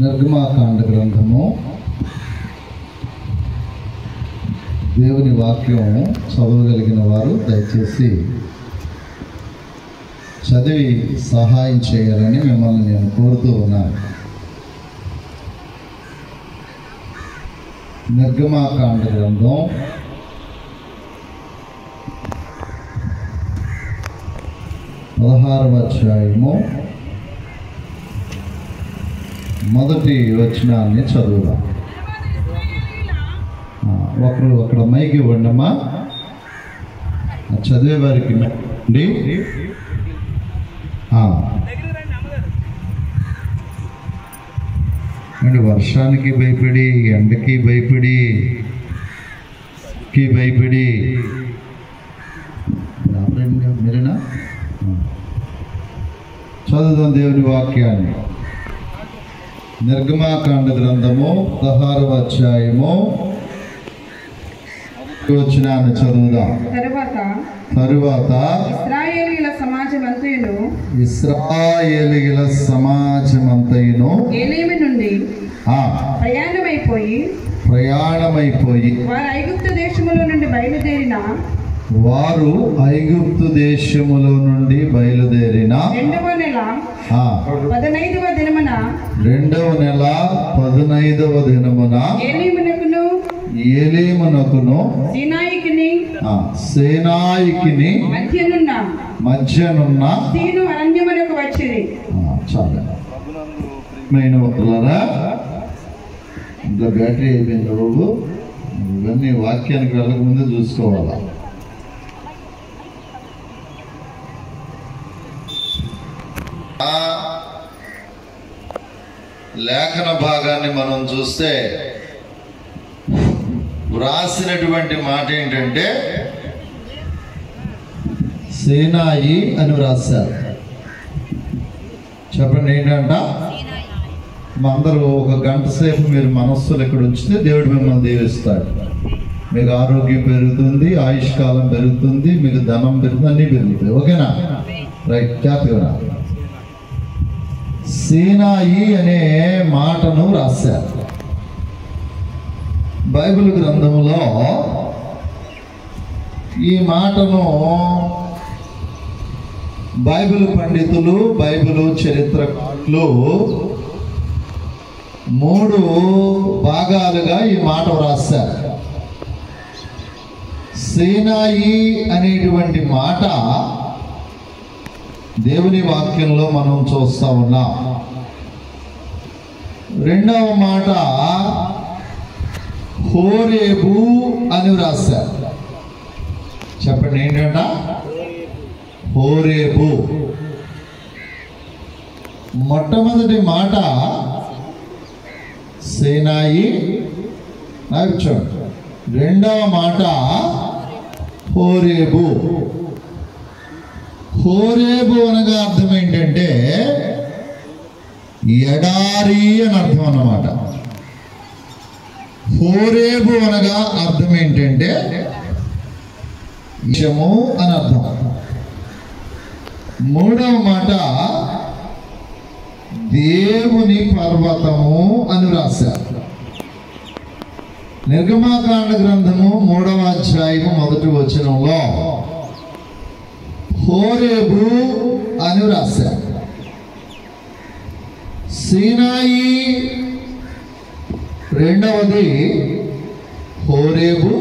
నిర్గమాకాండ గ్రంథము దేవుని వాక్యం చదవగలిగిన వారు దయచేసి చదివి సహాయం చేయాలని మిమ్మల్ని నేను కోరుతూ ఉన్నాను. నిర్గమాకాండ గ్రంథం 16వ అధ్యాయము మొదటి వచనాన్ని చదువుదాం. ఒకరు అక్కడ మైక్ ఇవ్వండి అమ్మా, చదివే వారికి అండి. వర్షానికి భయపడి, ఎండకి భయపడి మీరేనా చదువుదాం దేవుని వాక్యాన్ని. నిర్గమాకాండ గ్రంథము 16వ అధ్యాయము వచనాన్ని చదువుదాం. తరువాత ఇశ్రాయేలీయుల సమాజమంతయును ఏలీము నుండి ప్రయాణమైపోయి వారు ఐగుప్తు దేశములో నుండి బయలుదేరిన 2వ నెల 15వ దినమున ఏలీమునకును సేనాయికిని మధ్యనున్న సీను అరణ్యమునకు వచ్చిరి. చాలా ఇంకా బ్యాటరీ అయిపోయింది బాబు. ఇవన్నీ వాక్యానికి వెళ్ళకముందే చూసుకోవాలా. లేఖన భాగాన్ని మనం చూస్తే వ్రాసినటువంటి మాట ఏంటంటే సేనాయి అని వ్రాశారు. చెప్పండి ఏంటంట? మా అందరూ ఒక గంట సేపు మీరు మనస్సులు ఇక్కడ ఉంచితే దేవుడు మిమ్మల్ని దీవిస్తాడు. మీకు ఆరోగ్యం పెరుగుతుంది, ఆయుష్కాలం పెరుగుతుంది, మీకు ధనం పెరుగుతుంది, అన్నీ పెరుగుతాయి. ఓకేనా? రైట్, జాగ్రత్తగా. సేనాయి అనే మాటను రాశారు. బైబిల్ గ్రంథములో ఈ మాటను బైబిల్ పండితులు, బైబిల్ చరిత్రకారులు 3 భాగాలుగా ఈ మాట వ్రాశారు. సేనాయి అనేటువంటి మాట దేవుని వాక్యంలో మనం చూస్తా ఉన్నాం. 2వ మాట హోరేబు అని వ్రాశారు. చెప్పండి ఏంటంట? హోరేబు. మొట్టమొదటి మాట సేనాయి, చూడండి. 2వ మాట హోరేబు. హోరేబు అనగా అర్థం ఏంటంటే ఎడారి అని అర్థం అన్నమాట. హోరేబు అనగా అర్థం ఏంటంటే విషము అని అర్థం. 3వ మాట దేవుని పర్వతము అని రాశారు. నిర్గమాకాండ గ్రంథము 3వ అధ్యాయము 1వ వచనంలో హోరేబు అని రాశారు. సీనాయి 2వది హోరేబు,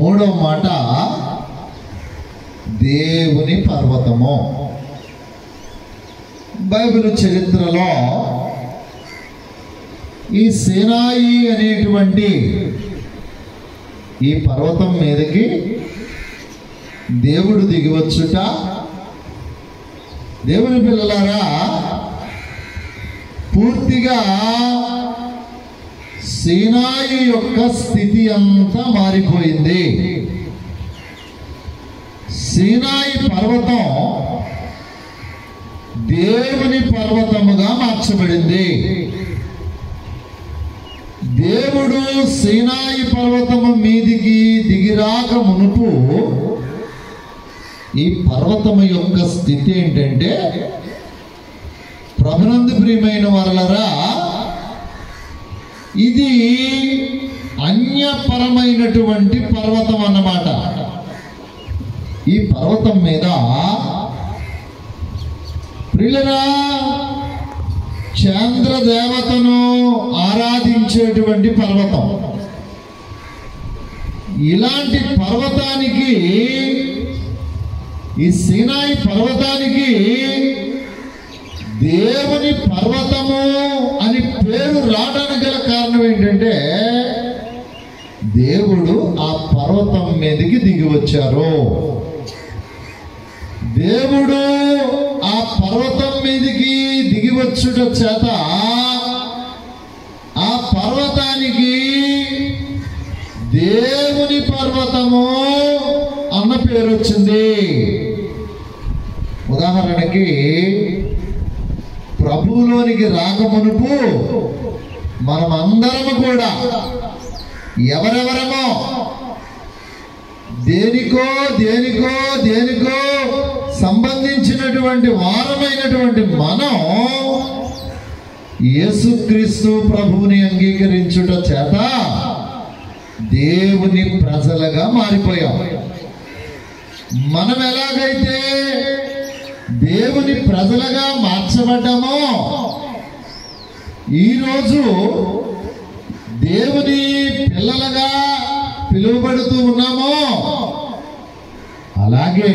3వ మాట దేవుని పర్వతము. బైబిల్ చరిత్రలో ఈ సీనాయి అనేటువంటి ఈ పర్వతం మీదకి దేవుడు దిగివచ్చుట, దేవుని పిల్లలారా, పూర్తిగా సీనాయి యొక్క స్థితి అంతా మారిపోయింది. సీనాయి పర్వతం దేవుని పర్వతముగా మార్చబడింది. దేవుడు సీనాయి పర్వతము మీదికి దిగిరాక మునుపు ఈ పర్వతము యొక్క స్థితి ఏంటంటే ప్రభునందు ప్రియమైన వారలారా, ఇది అన్యపరమైనటువంటి పర్వతం అన్నమాట. ఈ పర్వతం మీద ప్రియులరా చంద్రదేవతను ఆరాధించేటువంటి పర్వతం. ఇలాంటి పర్వతానికి, ఈ సీనాయి పర్వతానికి దేవుని పర్వతము అని పేరు రావడానికి గల కారణం ఏంటంటే, దేవుడు ఆ పర్వతం మీదకి దిగి వచ్చారు. దేవుడు ఆ పర్వతం మీదకి దిగి వచ్చుట చేత ఆ పర్వతానికి దేవుని పర్వతము అన్న పేరు వచ్చింది. ఉదాహరణకి ప్రభువులోనికి రాకమునుపు మనమందరము కూడా ఎవరెవరమో దేనికో దేనికో దేనికో సంబంధించినటువంటి వారమైనటువంటి మనం యేసుక్రీస్తు ప్రభువుని అంగీకరించుట చేత దేవుని ప్రజలుగా మారిపోయాం. మనం ఎలాగైతే దేవుని ప్రజలుగా మార్చబడ్డామో, ఈరోజు దేవుని పిల్లలుగా పిలువబడుతూ ఉన్నామో, అలాగే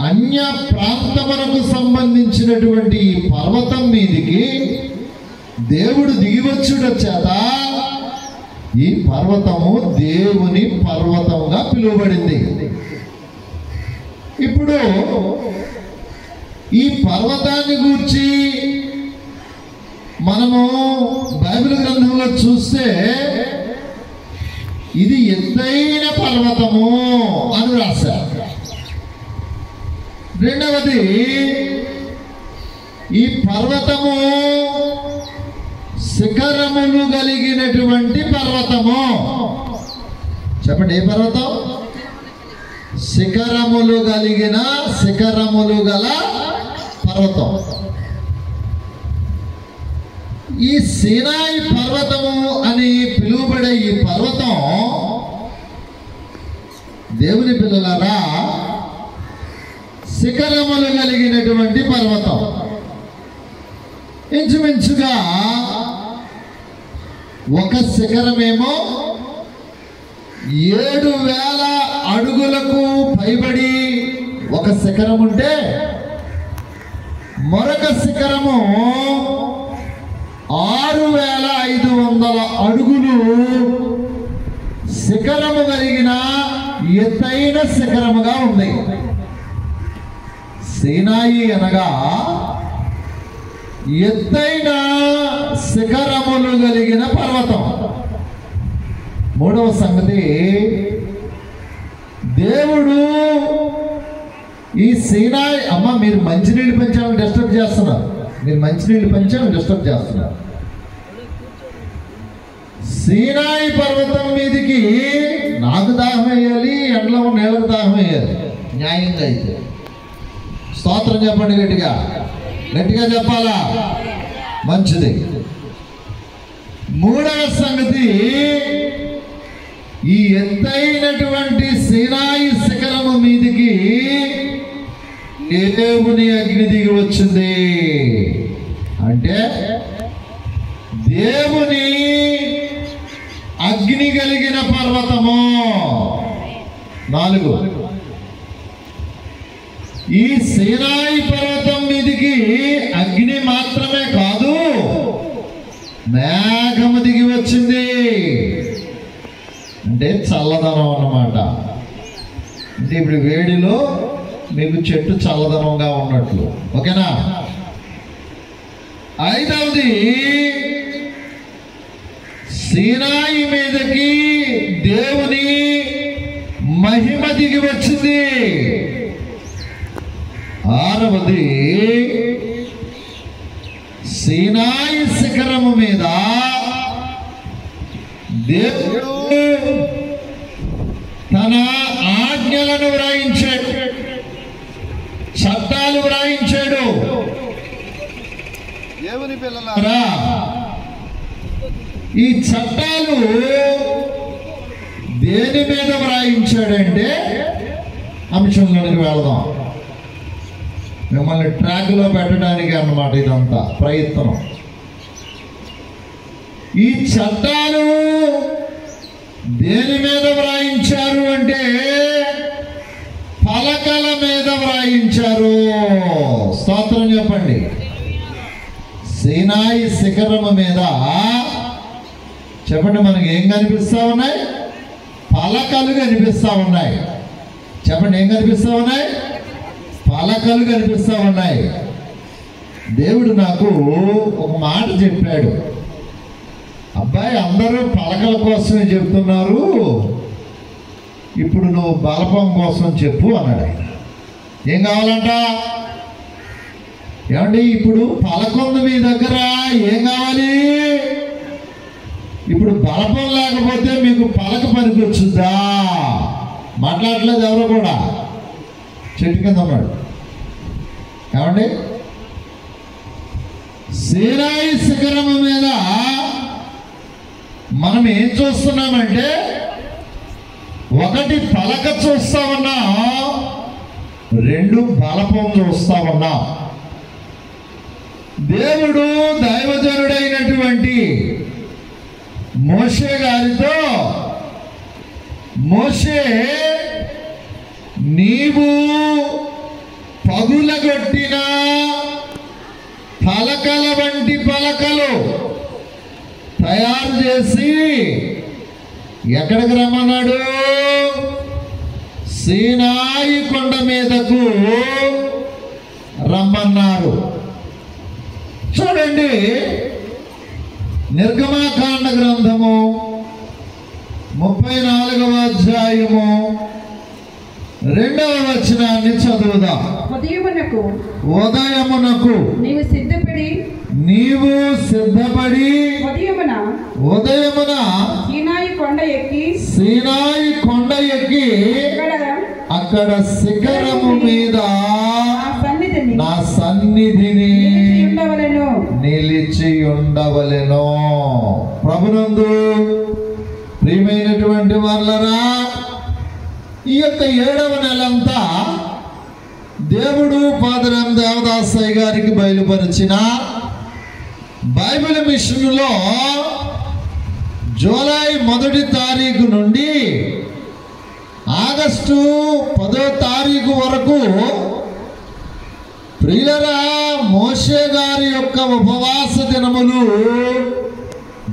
అన్య ప్రాంతములకు సంబంధించినటువంటి ఈ పర్వతం మీదికి దేవుడు దిగివచ్చుట చేత ఈ పర్వతము దేవుని పర్వతంగా పిలువబడింది. ఇప్పుడు ఈ పర్వతాన్ని గూర్చి మనము బైబిల్ గ్రంథంలో చూస్తే ఇది ఎత్తైన పర్వతము అని రాశారు. రెండవది, ఈ పర్వతము శిఖరములు కలిగినటువంటి పర్వతము. చెప్పండి, ఏ పర్వతం? శిఖరములు కలిగిన, శిఖరములు గల పర్వతం. ఈ సీనాయి పర్వతము అని పిలువబడే ఈ పర్వతం, దేవుని పిల్లలారా, శిఖరములు కలిగినటువంటి పర్వతం. ఇంచుమించుగా ఒక శిఖరమేమో 7,000 అడుగులకు పైబడి ఒక శిఖరం ఉంటే, మరొక శిఖరము 6,500 అడుగులు శిఖరము కలిగిన ఎత్తైన శిఖరముగా ఉంది. సీనాయి అనగా ఎత్తైన శిఖరములు కలిగిన పర్వతం. మూడవ సంగతి, దేవుడు ఈ సీనాయి, అమ్మ మీరు మంచినీళ్ళు పెంచాలని డిస్టర్బ్ చేస్తున్నారు, మీరు మంచినీళ్ళు పెంచాలని డిస్టర్బ్ చేస్తున్నారు. సీనాయి పర్వతం మీదికి నాకు దాహం వేయాలి, ఎండలో నీళ్ళకు దాహం వేయాలి, న్యాయంగా అయితే. స్తోత్రం చెప్పండి, గట్టిగా గట్టిగా చెప్పాలా? మంచిది. మూడవ సంగతి, ఈ ఎత్తైనటువంటి సీనాయి శిఖరము మీదికి దేవుని అగ్ని దిగి వచ్చింది. అంటే దేవుని అగ్ని కలిగిన పర్వతము. 4, ఈ సీనాయి పర్వతం మీదికి అగ్ని మాత్రమే కాదు, మేఘము దిగి వచ్చింది. అంటే చల్లదనం అన్నమాట. అంటే ఇప్పుడు వేడిలో మీకు చెట్టు చల్లదనంగా ఉన్నట్లు. ఓకేనా? 5వది, సీనాయి మీదకి దేవుని మహిమ దిగి వచ్చింది. 6వది, సీనాయి శిఖరము మీద దేవుడు తన ఆజ్ఞలను వ్రాయించాడు, చట్టాలు వ్రాయించాడు. దేవుని పిల్లలారా, ఈ చట్టాలు దేని మీద వ్రాయించాడంటే, అంశంలోనికి వెళదాం, మిమ్మల్ని ట్రాక్లో పెట్టడానికి అన్నమాట ఇదంతా ప్రయత్నం. ఈ చట్టాలు దేని మీద వ్రాయించారు అంటే పలకల మీద వ్రాయించారు. స్తోత్రం చెప్పండి. సీనాయి శిఖరము మీద చెప్పండి, మనకి ఏం కనిపిస్తా ఉన్నాయి? పలకలు కనిపిస్తా ఉన్నాయి. చెప్పండి, ఏం కనిపిస్తా ఉన్నాయి? పలకలు కనిపిస్తా ఉన్నాయి. దేవుడు నాకు ఒక మాట చెప్పాడు, అబ్బాయి అందరూ పలకల కోసమే చెప్తున్నారు, ఇప్పుడు నువ్వు బలపం కోసం చెప్పు అన్నాడు ఆయన. ఏం కావాలంట? ఏమండి, ఇప్పుడు పలకొంది మీ దగ్గర, ఏం కావాలి? ఇప్పుడు బలపం లేకపోతే మీకు పలక పనికొచ్చుద్దా? మాట్లాడలేదు ఎవరు కూడా. చెట్టు కింద ఉన్నాడు. ఏమండి, సీనాయి శిఖరము మీద మనం ఏం చూస్తున్నామంటే, ఒకటి పలక చూస్తా ఉన్నాం, రెండు బలపం చూస్తా ఉన్నాం. దేవుడు దైవజనుడైనటువంటి మోషే గారితో, మోషే నీవు పగులగొట్టిన పలకల వంటి పలకలు తయారు చేసి ఎక్కడికి రమ్మన్నాడు? సీనాయి కొండ మీదకు రమ్మన్నారు. చూడండి, నిర్గమాకాండ గ్రంథము 34వ అధ్యాయము 2వ వచనాన్ని చదువుదాం. ఉదయమునకు నీవు సిద్ధపడి ఉదయమున సీనాయి కొండ ఎక్కి అక్కడ శిఖరము మీద నా సన్నిధిని నిలిచి ఉండవలెను. ప్రభునందు ప్రియమైనటువంటి వాళ్ళరా, ఈ యొక్క 7వ నెలంతా దేవుడు ఫాదర్ ఎం దేవదాసయ్య గారికి బయలుపరిచిన బైబిల్ మిషన్లో జూలై 1వ తారీఖు నుండి ఆగస్టు 10వ తారీఖు వరకు ప్రియులరా, మోషే గారి యొక్క ఉపవాస దినములు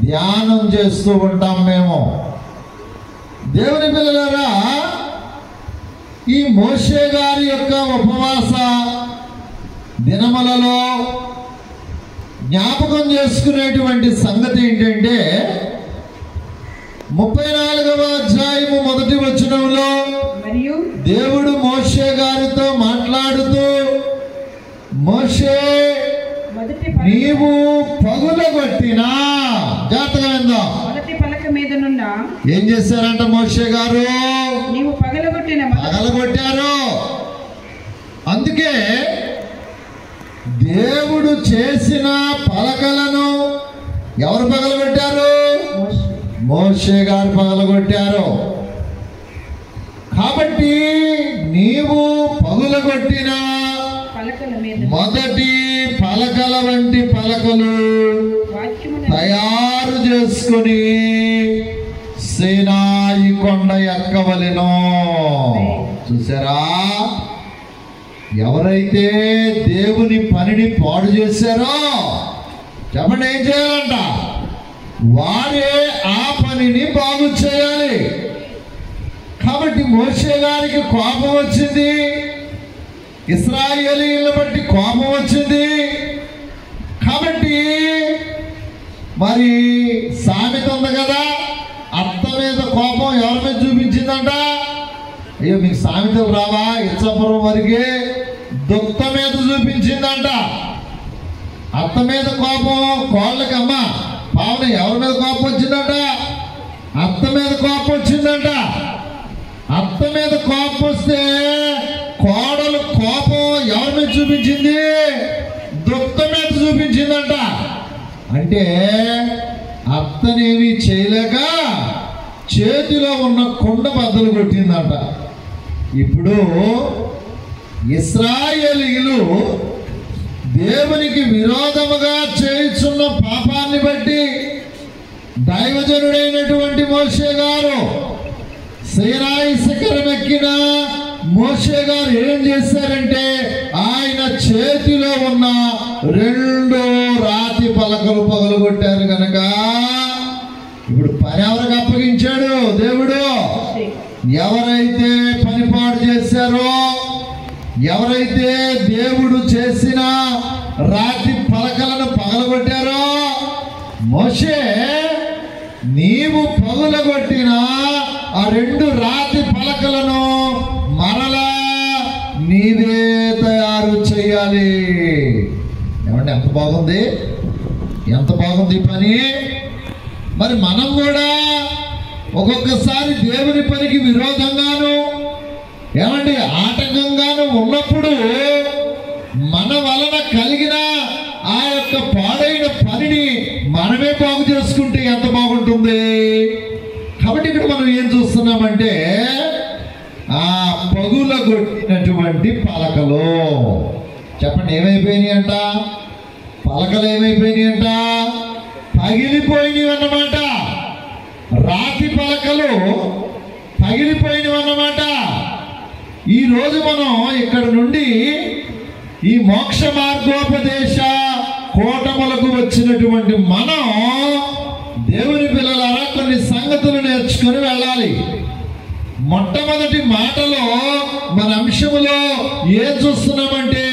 ధ్యానం చేస్తూ ఉంటాం మేము. దేవుని పిల్లలారా, ఈ మోషే గారి యొక్క ఉపవాస దినములలో జ్ఞాపకం చేసుకునేటువంటి సంగతి ఏంటంటే, 34వ అధ్యాయము 1వ వచనంలో దేవుడు మోషే గారితో మాట్లాడుతూ, మోషే నీవు పగులగొట్టిన జాతకంగా మొదటి పలక మీద నుండి ఏం చేశారంట? మోషే గారు నీవు పగలగొట్టారు. అందుకే దేవుడు చేసిన పలకలను ఎవరు పగలగొట్టారు? మోషే గారు పగలగొట్టారు. కాబట్టి నీవు పగులగొట్టిన మొదటి పలకల వంటి పలకలు తయారు చేసుకుని సీనాయి కొండ ఎక్కవలెను. చూసారా, ఎవరైతే దేవుని పనిని పాడు చేశారో చెప్పండి, ఏం చేయాలంట? వారే ఆ పనిని బాగు చేయాలి. కాబట్టి మోషే గారికి కోపం వచ్చింది, ఇశ్రాయేలీయులను బట్టి కోపం వచ్చింది. కాబట్టి మరి సామెత ఉంది కదా, అత్త మీద కోపం ఎవరి మీద చూపించిందంట? అయ్యో మీకు సామెతలు రావా? ఇచ్చాపురం వరకే దుఃఖ మీద చూపించిందంట. అత్త మీద కోపం కోళ్ళకి, అమ్మ పావన ఎవరి మీద కోపం వచ్చిందంట? అత్త మీద కోపం వచ్చిందంట. అత్త మీద కోపం వస్తే కోడలు కోపం ఎవరి మీద చూపించింది? దుఃఖ మీద చూపించిందంట. అంటే అత్తనేమి చేయలేక చేతిలో ఉన్న కుండ బద్దలు కొట్టిందంట. ఇప్పుడు ఇశ్రాయేలీయులు దేవునికి విరోధముగా చేయుచున్న పాపాన్ని బట్టి దైవజనుడైనటువంటి మోషే గారు, సీనాయి శిఖరం ఎక్కిన మోషే గారు ఏం చేశారంటే ఆయన చేతిలో ఉన్న 2 రాతి పలకలు పగలగొట్టారు. కనుక ఇప్పుడు పని ఎవరికి అప్పగించాడు దేవుడు? ఎవరైతే పని పాడు చేశారో, ఎవరైతే దేవుడు చేసిన రాతి పలకలను పగలగొట్టారో, మోషే నీవు పగులగొట్టిన ఆ 2 రాతి పలకలను మరలా నీవే తయారు చేయాలి. ఏమంటే ఎంత బాగుంది, ఎంత బాగుంది పని. మరి మనం కూడా ఒక్కొక్కసారి దేవుని పనికి విరోధంగాను ఏమండి ఆటంకంగాను ఉన్నప్పుడు మన వలన కలిగిన ఆ యొక్క పాడైన పనిని మనమే బాగు చేసుకుంటే ఎంత బాగుంటుంది. కాబట్టి ఇక్కడ మనం ఏం చూస్తున్నామంటే ఆ పగులగొట్టినటువంటి పలకలు, చెప్పండి ఏమైపోయినాయి అంట? పలకలు ఏమైపోయినాయి అంట? పగిలిపోయినవి అన్నమాట. రాతి పలకలు పగిలిపోయినవి అన్నమాట. ఈరోజు మనం ఇక్కడ నుండి ఈ మోక్ష మార్గోపదేశ కోటములకు వచ్చినటువంటి మనం దేవుని పిల్లలారా కొన్ని సంగతులు నేర్చుకొని వెళ్ళాలి. మొట్టమొదటి మాటలో మన అంశములో ఏం చూస్తున్నామంటే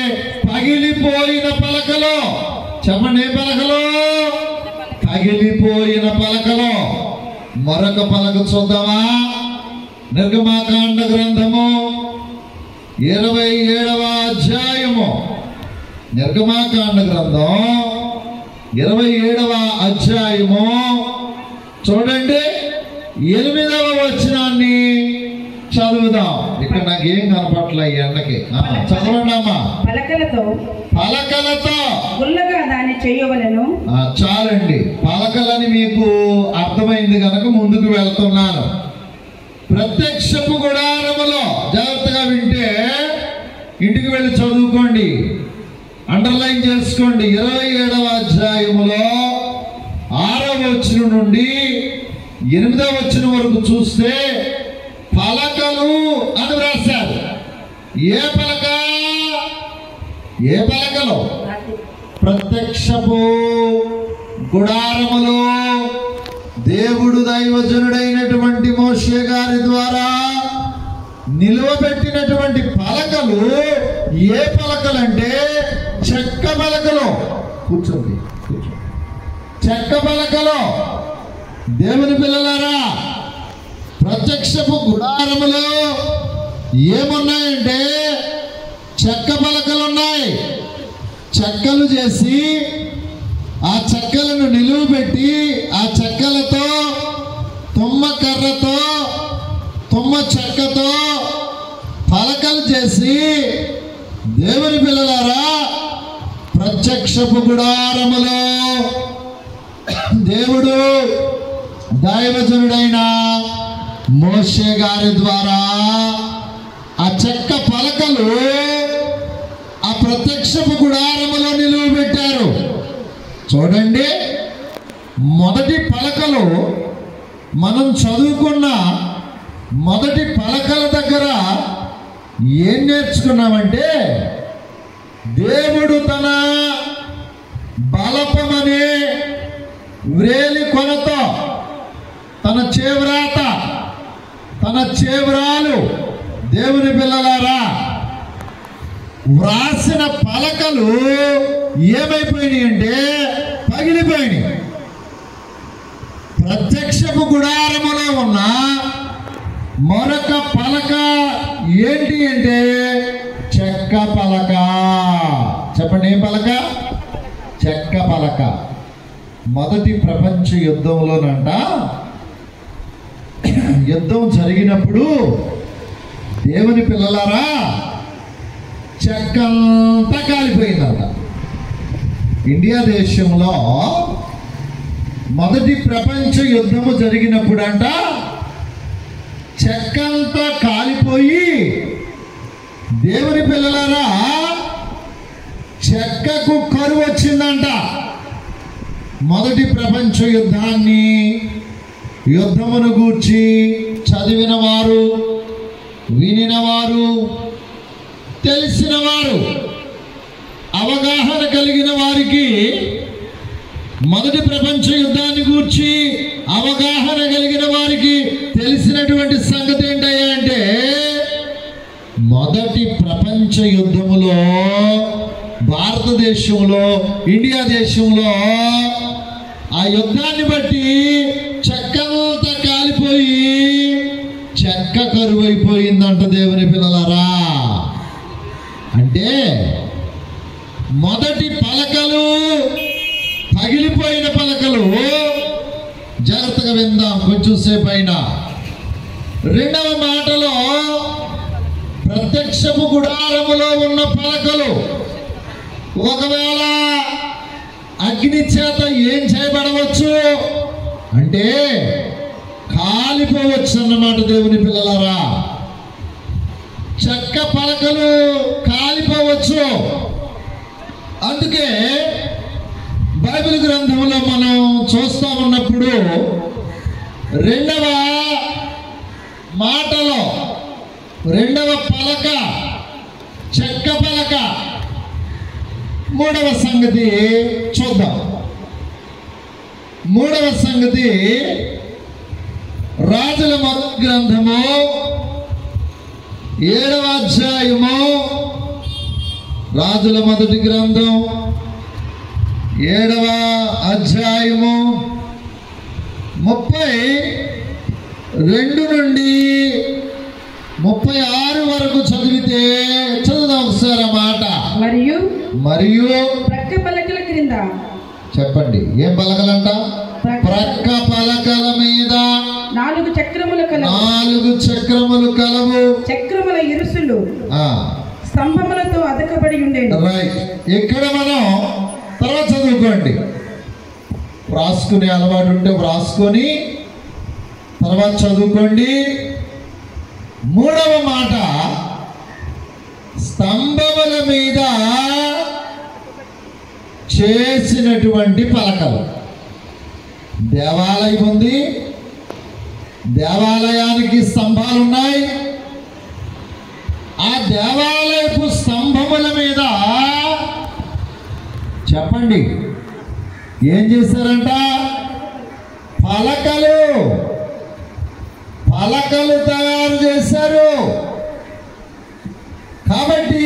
పగిలిపోయిన పలకలు. చెప్పండి ఏ పలకలు? పగిలిపోయిన పలకలు. మరొక పలక చూద్దామా? నిర్గమాకాండ గ్రంథము 27వ అధ్యాయము. నిర్గమాకాండ గ్రంథం 27వ అధ్యాయము చూడండి, 8వ వచనాన్ని చదువుదాం. ఇక్కడ నాకేం కనపట్ల ఈ ఎండకి. చదవండి అమ్మా. పలకలతో గుల్లగా దాన్ని చేయవలెను. చాలండి, పలకలని మీకు అర్థమైంది కనుక ముందుకు వెళ్తున్నాను. ప్రత్యక్షపు గుడారములో, జాగ్రత్తగా వింటే ఇంటికి వెళ్ళి చదువుకోండి, అండర్లైన్ చేసుకోండి. 27వ అధ్యాయములో 6వ వచనం నుండి 8వ వచనం వరకు చూస్తే పలకలు అని వ్రాశారు. ఏ పలక? ఏ పలకలు? ప్రత్యక్షపు గుడారములో దేవుడు దైవజనుడైనటువంటి మోషే గారి ద్వారా నిలువబెట్టినటువంటి పలకలు. ఏ పలకలు అంటే చెక్క పలకలు. కూర్చోండి, చెక్క పలకలు. దేవుని పిల్లలారా, ప్రత్యక్షపు గుడారములో ఏమున్నాయంటే చెక్క పలకలు ఉన్నాయి. చెక్కలు చేసి ఆ చెక్కలను నిలువబెట్టి ఆ చెక్కలతో తుమ్మ కర్రతో తుమ్మ చెక్కతో పలకలు చేసి దేవుని పిల్లలారా ప్రత్యక్షపు గుడారములో దేవుడు దైవజనుడైన మోషే గారి ద్వారా ఆ చెక్క పలకలు ఆ ప్రత్యక్షపు గుడారములో నిలువబెట్టారు. చూడండి, మొదటి పలకలు మనం చదువుకున్న మొదటి పలకల దగ్గర ఏం నేర్చుకున్నామంటే దేవుడు తన బలపమనే వ్రేలి కొనతో తన చేవ్రాత తన చేవ్రాలు దేవుని పిల్లలారా వ్రాసిన పలకలు ఏమైపోయినాయి అంటే పగిలిపోయినాయి. ప్రత్యక్షపు గుడారములో ఉన్న మరొక పలక ఏంటి అంటే చెక్క పలక. చెప్పండి ఏం పలక? చెక్క పలక. మొదటి ప్రపంచ యుద్ధంలోనంట, యుద్ధం జరిగినప్పుడు దేవుని పిల్లలారా చెక్కంతా కాలిపోయిందంట. ఇండియా దేశంలో మొదటి ప్రపంచ యుద్ధము జరిగినప్పుడంట చెక్కంతా కాలిపోయి, దేవుని పిల్లలారా, చెక్కకు కరువు వచ్చిందంట. మొదటి ప్రపంచ యుద్ధమును గూర్చి చదివిన వారు, వినిన వారు, తెలిసిన వారు, అవగాహన కలిగిన వారికి మొదటి ప్రపంచ యుద్ధాన్ని గూర్చి అవగాహన కలిగిన వారికి తెలిసినటువంటి సంగతి ఏంటయ్యా అంటే, మొదటి ప్రపంచ యుద్ధములో భారతదేశంలో, ఇండియా దేశంలో ఆ యుద్ధాన్ని బట్టి చెక్కంతా కాలిపోయి చెక్క కరువైపోయిందంట. దేవుని పిల్లలారా, అంటే మొదటి పలకలు పగిలిపోయిన పలకలు. జాగ్రత్తగా విందాం కొంచెం సేపు అయినా. రెండవ మాటలో ప్రత్యక్షపు గుడారములో ఉన్న పలకలు ఒకవేళ అగ్ని చేత ఏం చేయబడవచ్చు అంటే కాలిపోవచ్చు అన్నమాట. దేవుని పిల్లలారా, చెక్క పలకలు కాలిపోవచ్చు. అందుకే బైబిల్ గ్రంథంలో మనం చూస్తా ఉన్నప్పుడు రెండవ మాటలో రెండవ పలక చెక్క పలక, మూడవ సంగతి చూద్దాం. మూడవ సంగతి రాజుల మొదటి గ్రంథము 7వ అధ్యాయము, రాజుల మొదటి గ్రంథం 7వ అధ్యాయము 32 నుండి 36 వరకు చదివితే, చదువుదాం ఒకసారి ఆ మాట. మరియు ప్రక్క పలకల క్రింద, చెప్పండి ఏం పలకలంట? ప్రక్క పలకల మీద 4 చక్రములు కలవు. 4 చక్రములు కలవు. చక్రముల ఇరుసులు స్తంభములతో అదకబడి ఉండేది. రైట్. ఇక్కడ మనం తర్వాత చదువుకోండి. వ్రాసుకునే అలవాటు ఉంటే వ్రాసుకొని తర్వాత చదువుకోండి. మూడవ మాట, స్తంభముల మీద చేసినటువంటి పలకలు. దేవాలయం ఉంది, దేవాలయానికి స్తంభాలు ఉన్నాయి. ఆ దేవాలయపు స్తంభముల మీద చెప్పండి ఏం చేశారంట? పలకలు తయారు చేశారు. కాబట్టి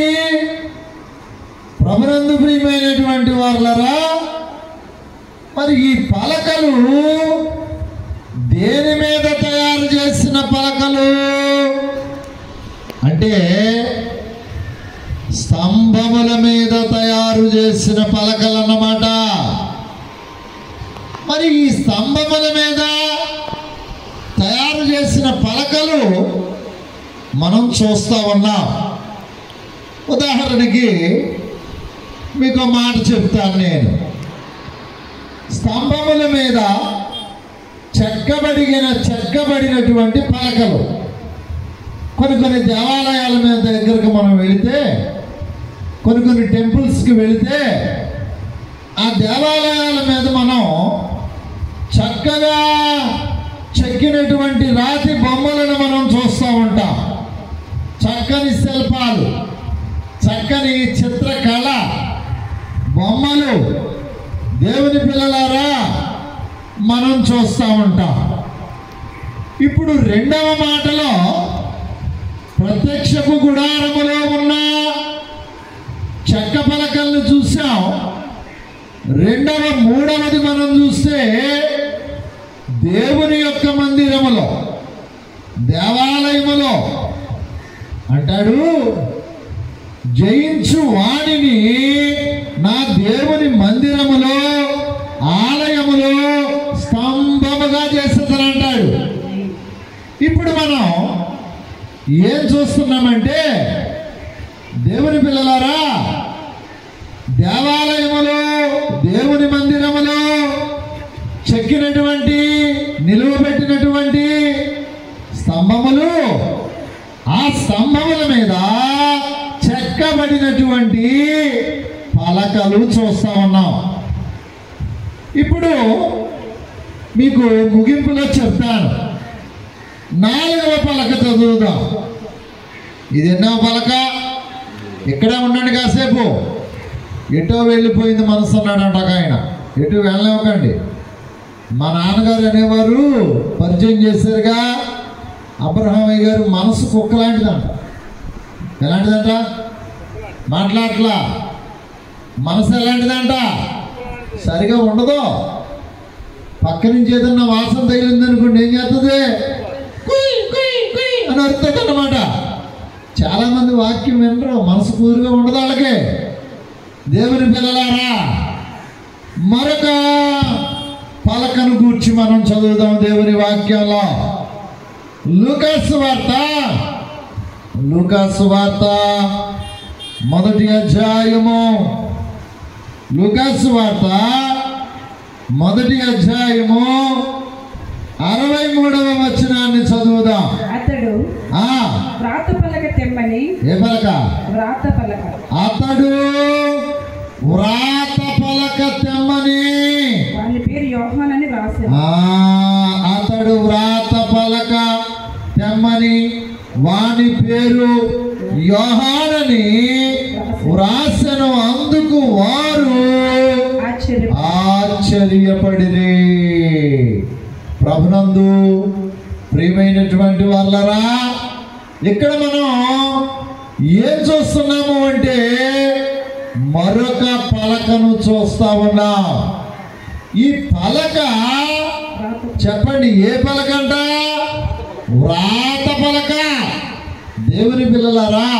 ప్రభునందు ప్రియమైనటువంటి వాళ్ళరా, మరి ఈ పలకలు దేని మీద తయారు చేసిన పలకలు అంటే స్తంభముల మీద తయారు చేసిన పలకలు అన్నమాట. మరి ఈ స్తంభముల మీద తయారు చేసిన పలకలు మనం చూస్తూ ఉన్నాం. ఉదాహరణకి మీకు మాట చెప్తాను నేను. స్తంభముల మీద చెక్కబడినటువంటి పలకలు కొన్ని దేవాలయాల మీద దగ్గరకు మనం వెళితే, కొన్ని టెంపుల్స్కి వెళితే ఆ దేవాలయాల మీద మనం చక్కగా చెక్కినటువంటి రాతి బొమ్మలను మనం చూస్తూ ఉంటాం. చక్కని శిల్పాలు, చక్కని చిత్రకళ బొమ్మలు దేవుని పిల్లలారా మనం చూస్తూ ఉంటాం. ఇప్పుడు రెండవ మాటలో ప్రత్యక్షపు గుడారములో ఉన్న చెక్క పలకలను చూసాం. మూడవది మనం చూస్తే దేవుని యొక్క మందిరములో, దేవాలయములో అంటాడు, జయించు వాణిని నా దేవుని మందిరములో, ఆలయములో స్తంభముగా చేస్తానంటాడు. ఇప్పుడు మనం ఏం చూస్తున్నామంటే, దేవుని పిల్లలారా, దేవాలయములో దేవుని మందిరములో చెక్కినటువంటి నిలువబెట్టినటువంటి స్తంభములు, ఆ స్తంభముల మీద చెక్కబడినటువంటి పలకలు చూస్తా ఉన్నాం. ఇప్పుడు మీకు ముగింపులో చెప్తాను. 4వ పలక చదువుదాం. ఇది ఎన్నో పలక? ఇక్కడే ఉండండి కాసేపు. ఎటో వెళ్ళిపోయింది మనసు అన్నాడంట ఆయన. ఎటు వెళ్ళనివ్వకండి. మా నాన్నగారు అనేవారు, పరిచయం చేశారుగా, అబ్రహామయ్య గారు మనసు కుక్క లాంటిదంట. ఎలాంటిదంట? మాట్లాడట్లా. మనసు ఎలాంటిదంట? సరిగా ఉండదు. పక్క నుంచి ఏదన్నా వాసన తగిలింది అనుకోండి, ఏం చేస్తుంది? అని అరుతుంది అన్నమాట. చాలామంది వాక్యం వినరు, మనసు కూరుగా ఉండదు వాళ్ళకి. దేవుని పిల్లలారా, మరొక పలకను గూర్చి మనం చదువుదాం దేవుని వాక్యంలో. లూకాసు వార్త మొదటి అధ్యాయము. లూకాసు వార్త మొదటి అధ్యాయము 63వ వచనాన్ని చదువుదాం. అతడు వ్రాత పలక తెమ్మని. ఏ పలక? వ్రాత పలక. అతడు వ్రాత పలక తెమ్మని. వాని పేరు యోహాన్ అని రాశాడు. అతడు వ్రాత పలక తెమ్మని వాని పేరు యోహానని వ్రాసెను. అందుకు వారు ఆశ్చర్యపడిరి. ప్రభునందు ప్రియమైనటువంటి వాళ్ళరా, ఇక్కడ మనం ఏం చూస్తున్నాము అంటే మరొక పలకను చూస్తా ఉన్నాం. ఈ పలక చెప్పండి, ఏ పలక అంట? వ్రాత పలక. దేవుని పిల్లలారా,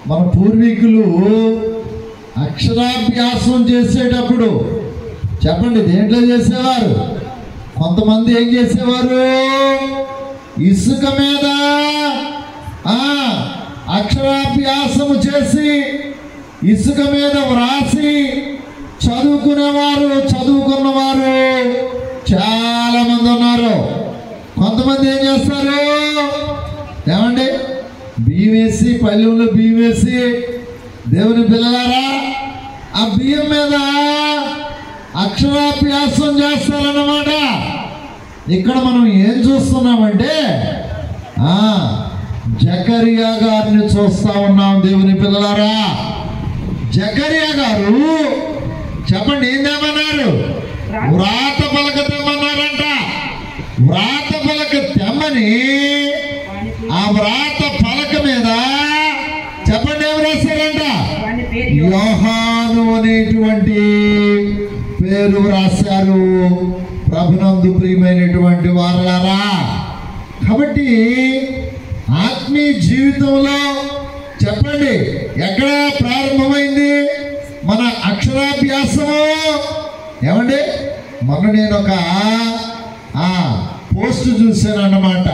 మన పూర్వీకులు అక్షరాభ్యాసం చేసేటప్పుడు చెప్పండి దేంట్లో చేసేవారు? కొంతమంది ఏం చేసేవారు? ఇసుక మీద అక్షరాభ్యాసము చేసి ఇసుక మీద వ్రాసి చదువుకున్నవారు చాలా మంది ఉన్నారు. కొంతమంది ఏం చేస్తారు? ఏమండి, బియ్యం వేసి, పల్లెల్లో బియ్యం వేసి, దేవుని పిల్లలారా, ఆ బియ్యం మీద అక్షరాభ్యాసం చేస్తారన్నమాట. ఇక్కడ మనం ఏం చూస్తున్నామంటే జకరియా గారిని చూస్తా ఉన్నాం. దేవుని పిల్లలారా, జకరియా గారు చెప్పండి ఏం తెమ్మన్నారు? వ్రాత పలక తెమ్మన్నారంట. వ్రాత పలక తెమ్మని ఆ వ్రాత పలక మీద చెప్పండి ఏం రాశారంట? యోహాను అనేటువంటి పేరు రాశారు. ప్రభునందు ప్రియమైనటువంటి వారలారా, కాబట్టి ఆత్మీయ జీవితంలో చెప్పండి ఎక్కడ ప్రారంభమైంది మన అక్షరాభ్యాసము? ఏమండి, మొన్న నేను ఒక పోస్ట్ చూశాను అన్నమాట.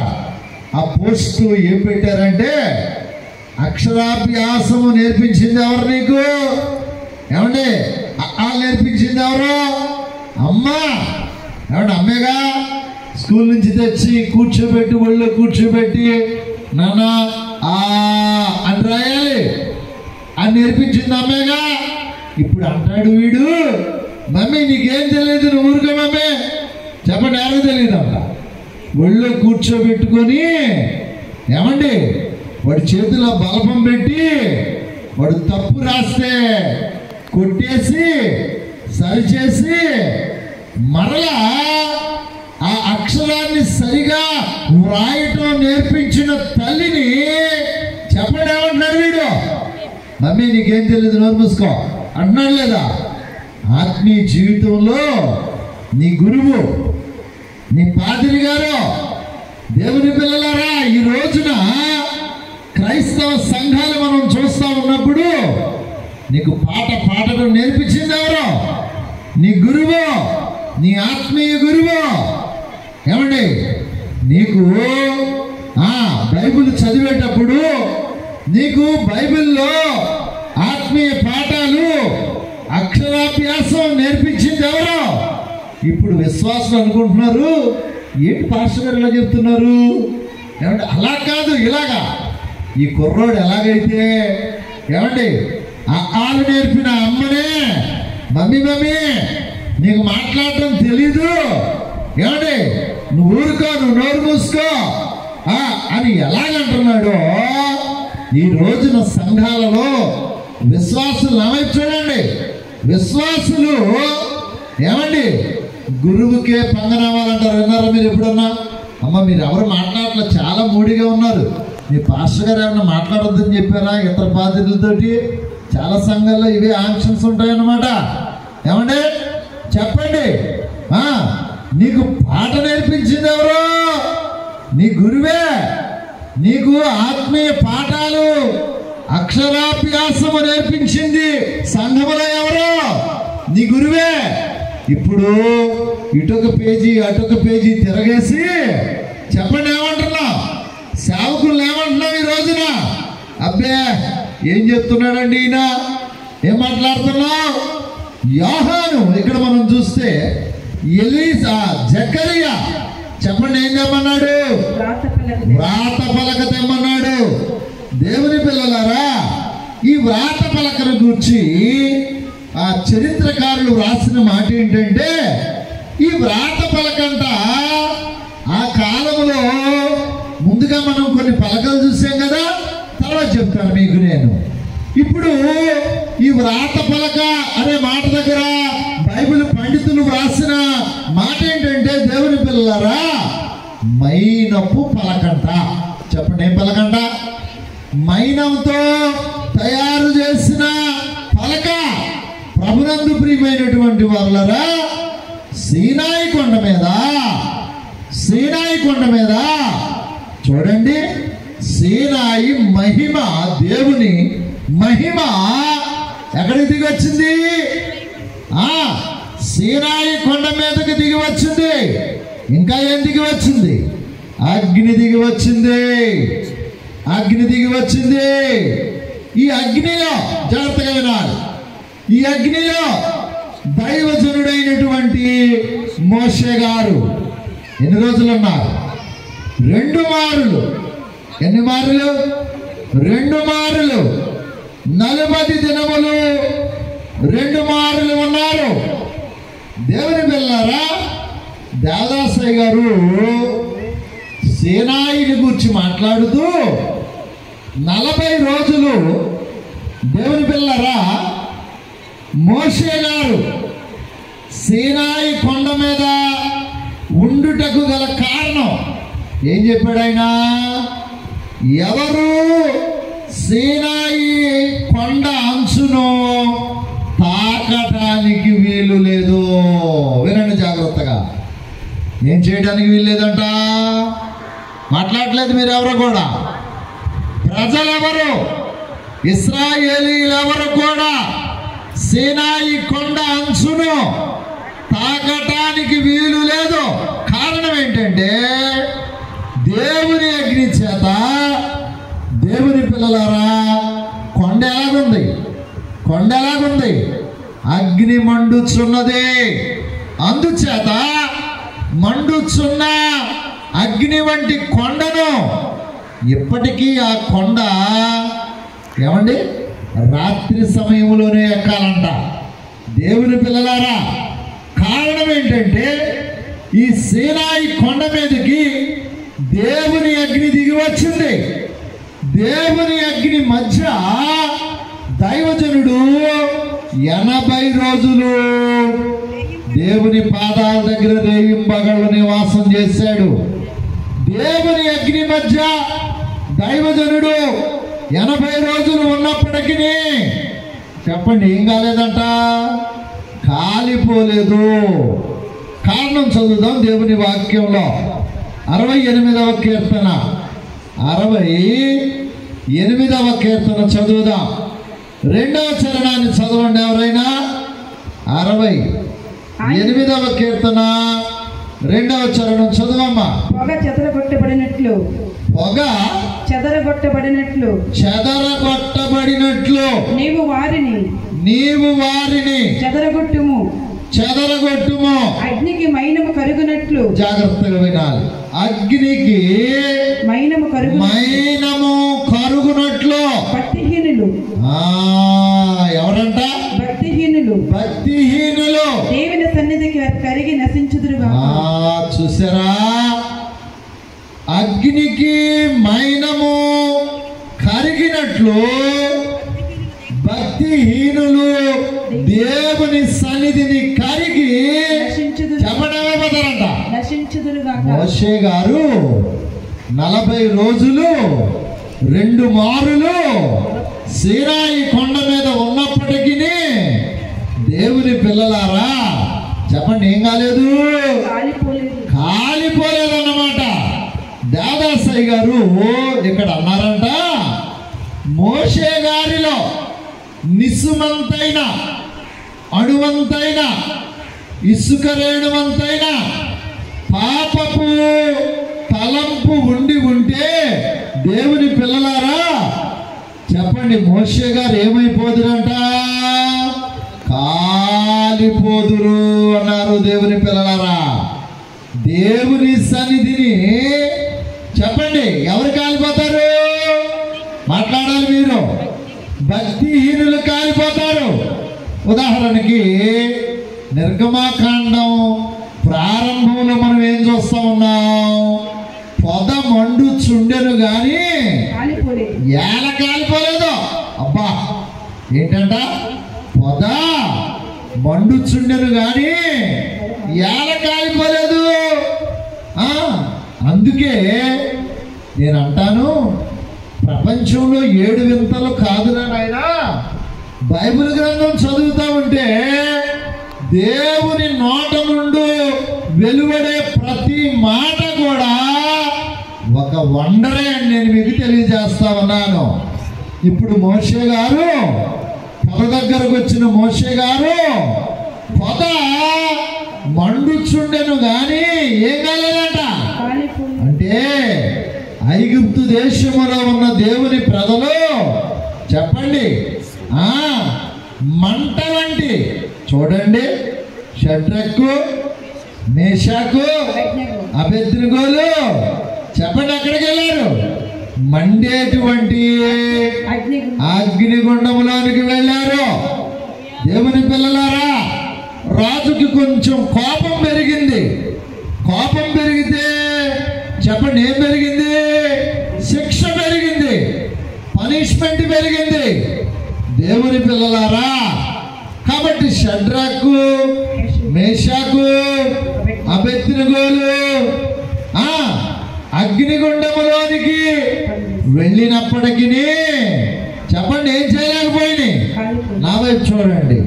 ఆ పోస్ట్ ఏం పెట్టారంటే, అక్షరాభ్యాసము నేర్పించింది ఎవరు నీకు? ఏమండి, నేర్పించింది ఎవరు? అమ్మా. ఏమంటే అమ్మేగా స్కూల్ నుంచి తెచ్చి కూర్చోబెట్టి, ఒళ్ళో కూర్చోబెట్టి నాన్న అని రాయాలి అని నేర్పించింది అమ్మేగా. ఇప్పుడు అంటాడు వీడు, మమ్మీ నీకేం తెలియదు, నువ్వు ఊరుకో మమ్మీ. చెప్పండి ఎవరికి తెలియదు అంట. ఒళ్ళో కూర్చోబెట్టుకొని ఏమండి వాడి చేతిలో బలపం పెట్టి వాడు తప్పు రాస్తే కొట్టేసి సరిచేసి మరలా ఆ అక్షరాన్ని సరిగా వ్రాయటం నేర్పించిన తల్లిని చెప్పండి ఏమంటున్నాడు వీడు? మమ్మీ నీకేం తెలియదు, నోరు మూసుకో అంటున్నాడు లేదా? ఆత్మీయ జీవితంలో నీ గురువు, నీ పాదిరి గారు, దేవుని పిల్లలారా, ఈ రోజున క్రైస్తవ సంఘాలు మనం చూస్తూ ఉన్నప్పుడు నీకు పాటలు నేర్పించింది ఎవరు? నీ గురువు, నీ ఆత్మీయ గురువు. ఏమండి, నీకు బైబిల్ చదివేటప్పుడు నీకు బైబిల్లో ఆత్మీయ పాఠాలు, అక్షరాలు అక్షరాభ్యాసం నేర్పించింది ఎవరు? ఇప్పుడు విశ్వాసులు అనుకుంటున్నారు, ఏంటి పాస్టర్ గారు ఇలా చెప్తున్నారు ఏమంటే, అలా కాదు ఇలాగా. ఈ కుర్రోడు ఎలాగైతే ఏమండి ఆలు నేర్పిన అమ్మనే మమ్మీ నీకు మాట్లాడటం తెలీదు ఏమండి, నువ్వు ఊరుకో, నువ్వు నోరు మూసుకో అని ఎలాగంటున్నాడో ఈ రోజున సంఘాలలో విశ్వాసులు నావైపు చూడండి. విశ్వాసులు ఏమండి గురువుకే పంగనామాలంటారు. విన్నారా మీరు ఎప్పుడన్నా? అమ్మ మీరు ఎవరు మాట్లాడట్లేదు, చాలా మూడిగా ఉన్నారు, మీ పాస్టర్ గారు ఏమన్నా మాట్లాడొద్దని చెప్పారా ఇతర బాధ్యతలతోటి? చాలా సంఘాల్లో ఇవే ఆంక్షన్స్ ఉంటాయన్నమాట. ఏమండి చెప్పండి, నీకు పాట నేర్పించింది ఎవరు? నీ గురువే. నీకు ఆత్మీయ పాఠాలు అక్షరాభ్యాసము నేర్పించింది సంఘములో ఎవరు? నీ గురువే. ఇప్పుడు ఇటొక పేజీ అటొక పేజీ తిరగేసి చెప్పండి ఏమంటున్నావు? సేవకులు ఏమంటున్నావు ఈ రోజున? అబ్బే ఏం చెప్తున్నాడండి ఈయన, ఏం మాట్లాడుతున్నావు? యోహాను ఇక్కడ మనం చూస్తే ఎలీసా జకరియా చెప్పండి ఏం తెమ్మన్నాడు? వ్రాత పలక తెమ్మన్నాడు. దేవుని పిల్లలారా, ఈ వ్రాత పలకను గూర్చి ఆ చరిత్రకారులు రాసిన మాట ఏంటంటే, ఈ వ్రాత పలకంట ఆ కాలంలో ముందుగా మనం కొన్ని పలకలు చూసాం కదా, తర్వాత చెప్తాను మీకు నేను. ఇప్పుడు ఈ వ్రాత పలక అనే మాట దగ్గర బైబిల్ పండితులు వ్రాసిన మాట ఏంటంటే, దేవుని పిల్లలారా మైనపు పలకంట. చెప్పండి ఏం పలకంట? మైనంతో తయారు చేసిన పలక. ప్రభునందు ప్రియమైనటువంటి వాళ్ళరా, సీనాయి కొండ మీద చూడండి, సీనాయి మహిమ, దేవుని మహిమ ఎక్కడికి దిగి వచ్చింది? సీనాయి కొండ మీదకి దిగి వచ్చింది. ఇంకా ఏం దిగి వచ్చింది? అగ్ని దిగి వచ్చింది. ఈ అగ్నిలో జాగ్రత్తగా వినాలి, ఈ అగ్నిలో దైవజనుడైనటువంటి మోషే గారు ఎన్ని రోజులు ఉన్నారు? 2 మారులు. ఎన్ని మారులు? 2 మారులు. 40 దినములు 2 మారులు ఉన్నారు. దేవుని పిల్లలారా, దేవదాసయ్య గారు సీనాయిని గురించి మాట్లాడుతూ 40 రోజులు దేవుని పిల్లలారా మోషే గారు సీనాయి కొండ మీద ఉండుటకు గల కారణం ఏం చెప్పాడు ఆయన? ఎవరు సీనాయి కొండ అంచును తాకటానికి వీలు లేదు. వినండి జాగ్రత్తగా, ఏం చేయడానికి వీలు లేదంట? మాట్లాడలేదు మీరు ఎవరు కూడా. ప్రజలెవరు, ఇశ్రాయేలీలెవరు కూడా సీనాయి కొండ అంచును తాకటానికి వీలు లేదు. కారణం ఏంటంటే, దేవుని అగ్ని చేత. దేవుని పిల్లలారా, కొండ ఎలాగుంది? అగ్ని మండుచున్నది. అందుచేత మండుచున్న అగ్ని వంటి కొండను ఇప్పటికీ ఆ కొండ ఏమండి రాత్రి సమయంలోనే ఎక్కాలంట. దేవుని పిల్లలారా, కారణం ఏంటంటే, ఈ సీనాయి కొండ మీదకి దేవుని అగ్ని దిగి వచ్చింది. దేవుని అగ్ని మధ్య దైవజనుడు 80 రోజులు దేవుని పాదాల దగ్గర రేయింబగళ్ళు నివాసం చేశాడు. దేవుని అగ్ని మధ్య దైవజనుడు 80 రోజులు ఉన్నప్పటికీ చెప్పండి ఏం కాలేదంట? కాలిపోలేదు. కారణం చదువుదాం దేవుని వాక్యంలో. 68వ కీర్తన 68వ కీర్తన చదువుదాం. 2వ చరణాన్ని చదవండి ఎవరైనా. 68వ కీర్తన 2వ చరణం చదువమ్మా. పొగ చెదరగొట్టబడినట్లు చెదరగొట్టబడినట్లు నీవు వారిని చెదరగొట్టుము. అగ్నికి మైనము కరుగునట్లు. జాగ్రత్తగా వినాలి. అగ్నికి మైనము కరుగునట్లు. భక్తిహీనులు ఎవరంట? భక్తిహీనులు దేవుని సన్నిధికి కరిగి నశించుదురుగా. చూసారా? అగ్నికి మైనము కరిగినట్లు భక్తిహీనులు దేవుని సన్నిధిని కరిగి చెప్పడమేపోతారంట. మోషే గారు 40 రోజులు 2 మారులు సీనాయి కొండ మీద ఉన్నప్పటికీ దేవుని పిల్లలారా చెప్పండి, ఏం కాలేదు? కాలిపోలేదన్నమాట. దాదాసాయి గారు ఇక్కడ అన్నారంట, మోషే గారిలో నిస్సుమంతైన అణువంతైన ఇసుక రేణువంతైన పాపపు తలంపు ఉంటే దేవుని పిల్లలారా చెప్పండి, మోషే గారు ఏమైపోదురంట? కాలిపోదురు అన్నారు. దేవుని పిల్లలారా, దేవుని సన్నిధిని చెప్పండి, ఎవరు కాలిపోతారు? మాట్లాడాలి మీరు. భక్తిహీనులు కాలిపోతారు. ఉదాహరణకి నిర్గమాకాండం ప్రారంభంలో మనం ఏం చూస్తా ఉన్నాం? పొద మండుచుండెను గాని ఏల కాలిపోలేదు. అబ్బా, ఏంటంట? పొద మండుచుండెను గాని ఏల కాలిపోలేదు. అందుకే నేను అంటాను, ప్రపంచంలో 7 వింతలు కాదురా నాయనా. బైబిల్ గ్రంథం చదువుతా ఉంటే దేవుని నోట నుండి వెలువడే ప్రతి మాట కూడా ఒక వండరే అని నేను మీకు తెలియజేస్తా ఉన్నాను. ఇప్పుడు మోషే గారు పొద దగ్గరకు వచ్చిన మోషే గారు పొద మండుచుండెను గాని ఏం కాలేదట. అంటే ఐగుప్తు దేశములో ఉన్న దేవుని ప్రజలు చెప్పండి, మంట వంటి చూడండి, షడ్రకు మేషాకు అబేద్నెగోలు చెప్పండి ఎక్కడికి వెళ్ళారు? మండేటువంటి అగ్నిగుండంలోనికి వెళ్ళారు. దేవుని పిల్లలారా, రాజుకి కొంచెం కోపం పెరిగింది. కోపం పెరిగితే చెప్పండి ఏం పెరిగింది? శిక్ష పెరిగింది, పనిష్మెంట్ పెరిగింది. దేవుని పిల్లలారా, కాబట్టి షడ్రకు మేషాకు అబేద్నెగోలు అగ్నిగుండములోనికి వెళ్ళినప్పటికీ చెప్పండి ఏం చేయలేకపోయినాయి? నా వైపు చూడండి,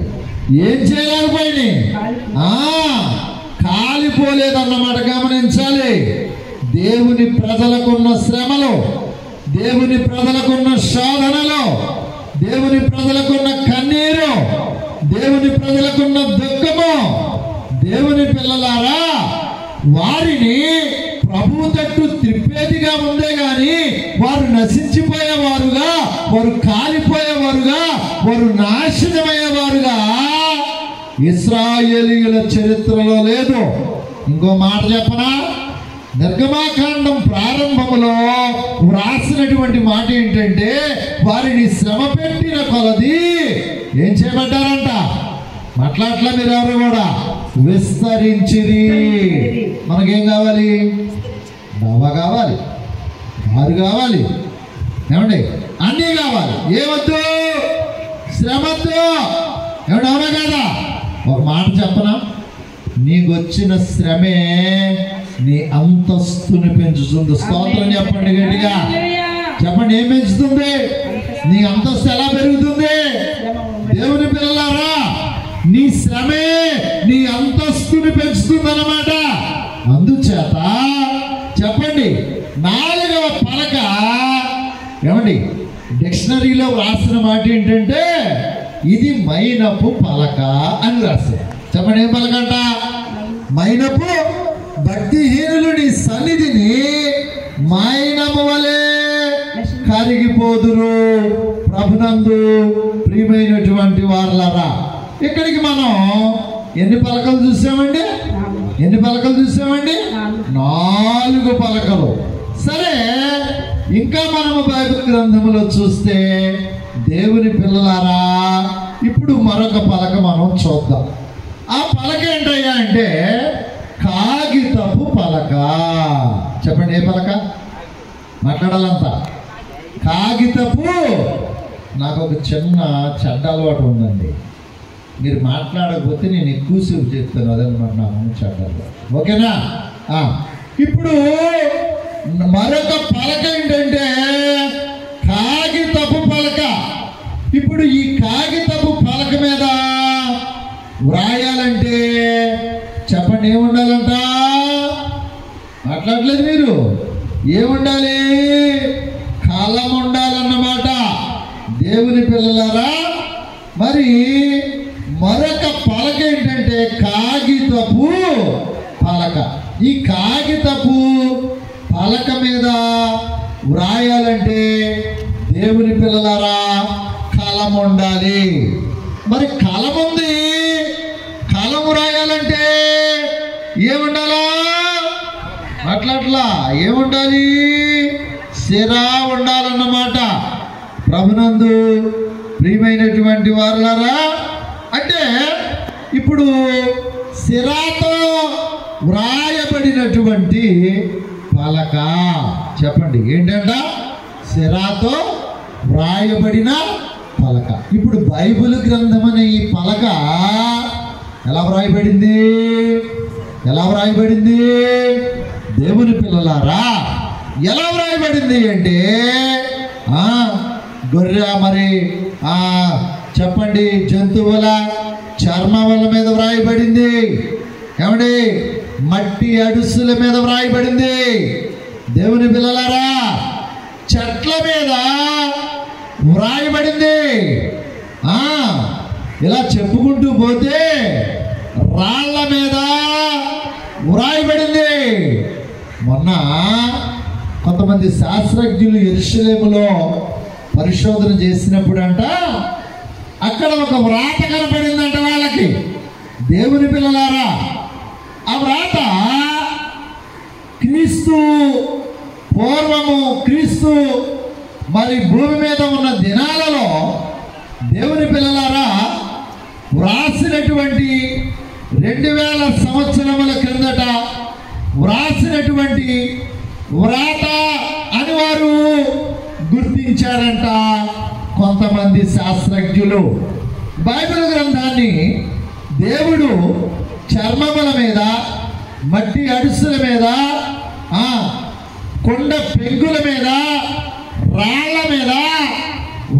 ఏం చేయలేకపోయినాయి? కాలిపోలేదన్నమాట. గమనించాలి. దేవుని ప్రజలకున్న శ్రమలు, దేవుని ప్రజలకున్న శోధనలు, దేవుని ప్రజలకున్న కన్నీరు, దేవుని ప్రజలకున్న దుఃఖము, దేవుని పిల్లలారా వారిని ప్రభు తట్టు త్రిప్పేదిగా ఉందే గాని వారు నశించిపోయేవారుగా, వారు కాలిపోయేవారుగా, వారు నాశనమయ్యేవారుగా ఇశ్రాయేలీయుల చరిత్రలో లేదు. ఇంకో మాట చెప్పనా? నిర్గమాకాండం ప్రారంభంలో వ్రాసినటువంటి మాట ఏంటంటే, వారిని శ్రమ పెట్టిన కొలది ఏం చేయబడ్డారంట? మాట్లాడలే మీరు ఎవరు కూడా? విస్తరించిరి. మనకేం కావాలి? డబ్బా కావాలి, కారు కావాలి, ఏమండి అన్నీ కావాలి. ఏవద్దు? శ్రమద్దు. ఏమండి అవునా కదా? ఒక మాట చెప్పనా? నీకు వచ్చిన శ్రమే నీ అంతస్తుని పెంచుతుంది. స్తోత్రం చెప్పండి గట్టిగా. చెప్పండి ఏం పెంచుతుంది? నీ అంతస్తు ఎలా పెరుగుతుంది? దేవుని పిల్లలారా, నీ శ్రమే నీ అంతస్తుని పెంచుతుంది అన్నమాట. అందుచేత చెప్పండి 4వ పలక ఏమండి డిక్షనరీలో రాసిన మాట ఏంటంటే, ఇది మైనపు పలక అని రాశారు. చెప్పండి ఏం పలకంట? మైనపు. భక్తిహీనులు నీ సన్నిధిని మైనము వలె నలిగిపోదురు. ప్రభునందు ప్రియమైనటువంటి వారలారా, ఇక్కడికి మనం ఎన్ని పలకలు చూసామండి? 4 పలకలు. సరే, ఇంకా మనము బైబిల్ గ్రంథంలో చూస్తే దేవుని పిల్లలారా, ఇప్పుడు మరొక పలక మనం చూద్దాం. ఆ పలక ఏంటయ్యా అంటే కాగితపు పలక. చెప్పండి, ఏ పలక? మాట్లాడాలంతా. కాగితపు. నాకు ఒక చిన్న చెడ్డ అలవాటు ఉందండి. మీరు మాట్లాడకపోతే నేను ఎక్కువసేపు చెప్తాను, అదనమాట నా చెడ్డ అలవాటు. ఓకేనా? ఇప్పుడు మరొక పలక ఏంటంటే కాగితపు పలక. ఇప్పుడు ఈ కాగితపు పలక మీద వ్రాయాలంటే చెప్పండి, ఏముండాలంట? మాట్లాడలేదు మీరు. ఏముండాలి? కలం ఉండాలన్నమాట. దేవుని పిల్లలారా, మరి మరొక పలక ఏంటంటే కాగితపు పలక. ఈ కాగితపు పలక మీద వ్రాయాలంటే దేవుని పిల్లలారా కలం ఉండాలి. మరి కలం ఉంది, కలం రాయాలంటే ఏముండాలా? అట్లా ఏముండాలి? సిరా ఉండాలన్నమాట. ప్రభునందు ప్రియమైనటువంటి వారులారా, అంటే ఇప్పుడు సిరాతో వ్రాయబడినటువంటి పలక. చెప్పండి, ఏంటంట? సిరాతో వ్రాయబడిన పలక. ఇప్పుడు బైబిల్ గ్రంథం అనే ఈ పలక ఎలా వ్రాయబడింది? దేవుని పిల్లలారా, ఎలా వ్రాయబడింది అంటే గొర్రె, మరి చెప్పండి, జంతువుల చర్మముల మీద వ్రాయబడింది. ఏమండి? మట్టి అడుసుల మీద వ్రాయబడింది. దేవుని పిల్లలారా, చెట్ల మీద వ్రాయబడింది. ఇలా చెప్పుకుంటూ పోతే రాళ్ళ మీద వ్రాయబడింది. మొన్న కొంతమంది శాస్త్రజ్ఞులు యెరూషలేములో పరిశోధన చేసినప్పుడు అంట, అక్కడ ఒక వ్రాత కనపడిందంట వాళ్ళకి. దేవుని పిల్లలారా, ఆ వ్రాత క్రీస్తు పూర్వము, క్రీస్తు మరి భూమి మీద ఉన్న దినాలలో దేవుని పిల్లలారా వ్రాసినటువంటి 2000 సంవత్సరముల క్రిందట వ్రాసినటువంటి వ్రాత అని వారు గుర్తించారంట కొంతమంది శాస్త్రజ్ఞులు. బైబిల్ గ్రంథాన్ని దేవుడు చర్మముల మీద, మట్టి అడుసుల మీద, కొండ పెంకుల మీద, రాళ్ల మీద,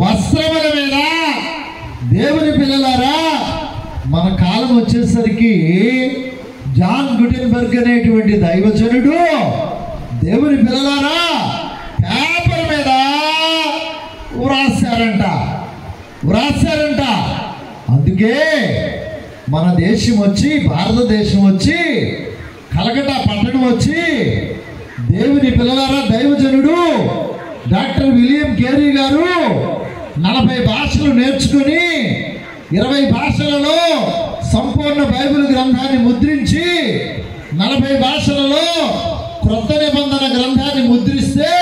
వస్త్రముల మీద, దేవుని పిల్లలారా మన కాలం వచ్చేసరికి జాన్ గుటెన్బర్గ్ అనేటువంటి దైవజనుడు దేవుని పిల్లలారా పేపర్ మీద వ్రాసారంట. అందుకే మన దేశం వచ్చి, భారతదేశం వచ్చి, కలకట్టా పట్టణం వచ్చి దేవుని పిల్లలారా దైవజనుడు డాక్టర్ విలియం కేరీ గారు 40 భాషలు నేర్చుకుని 20 భాషలలో సంపూర్ణ బైబిల్ గ్రంథాన్ని ముద్రించి 40 భాషలలో క్రొత్త నిబంధన గ్రంథాన్ని ముద్రిస్తే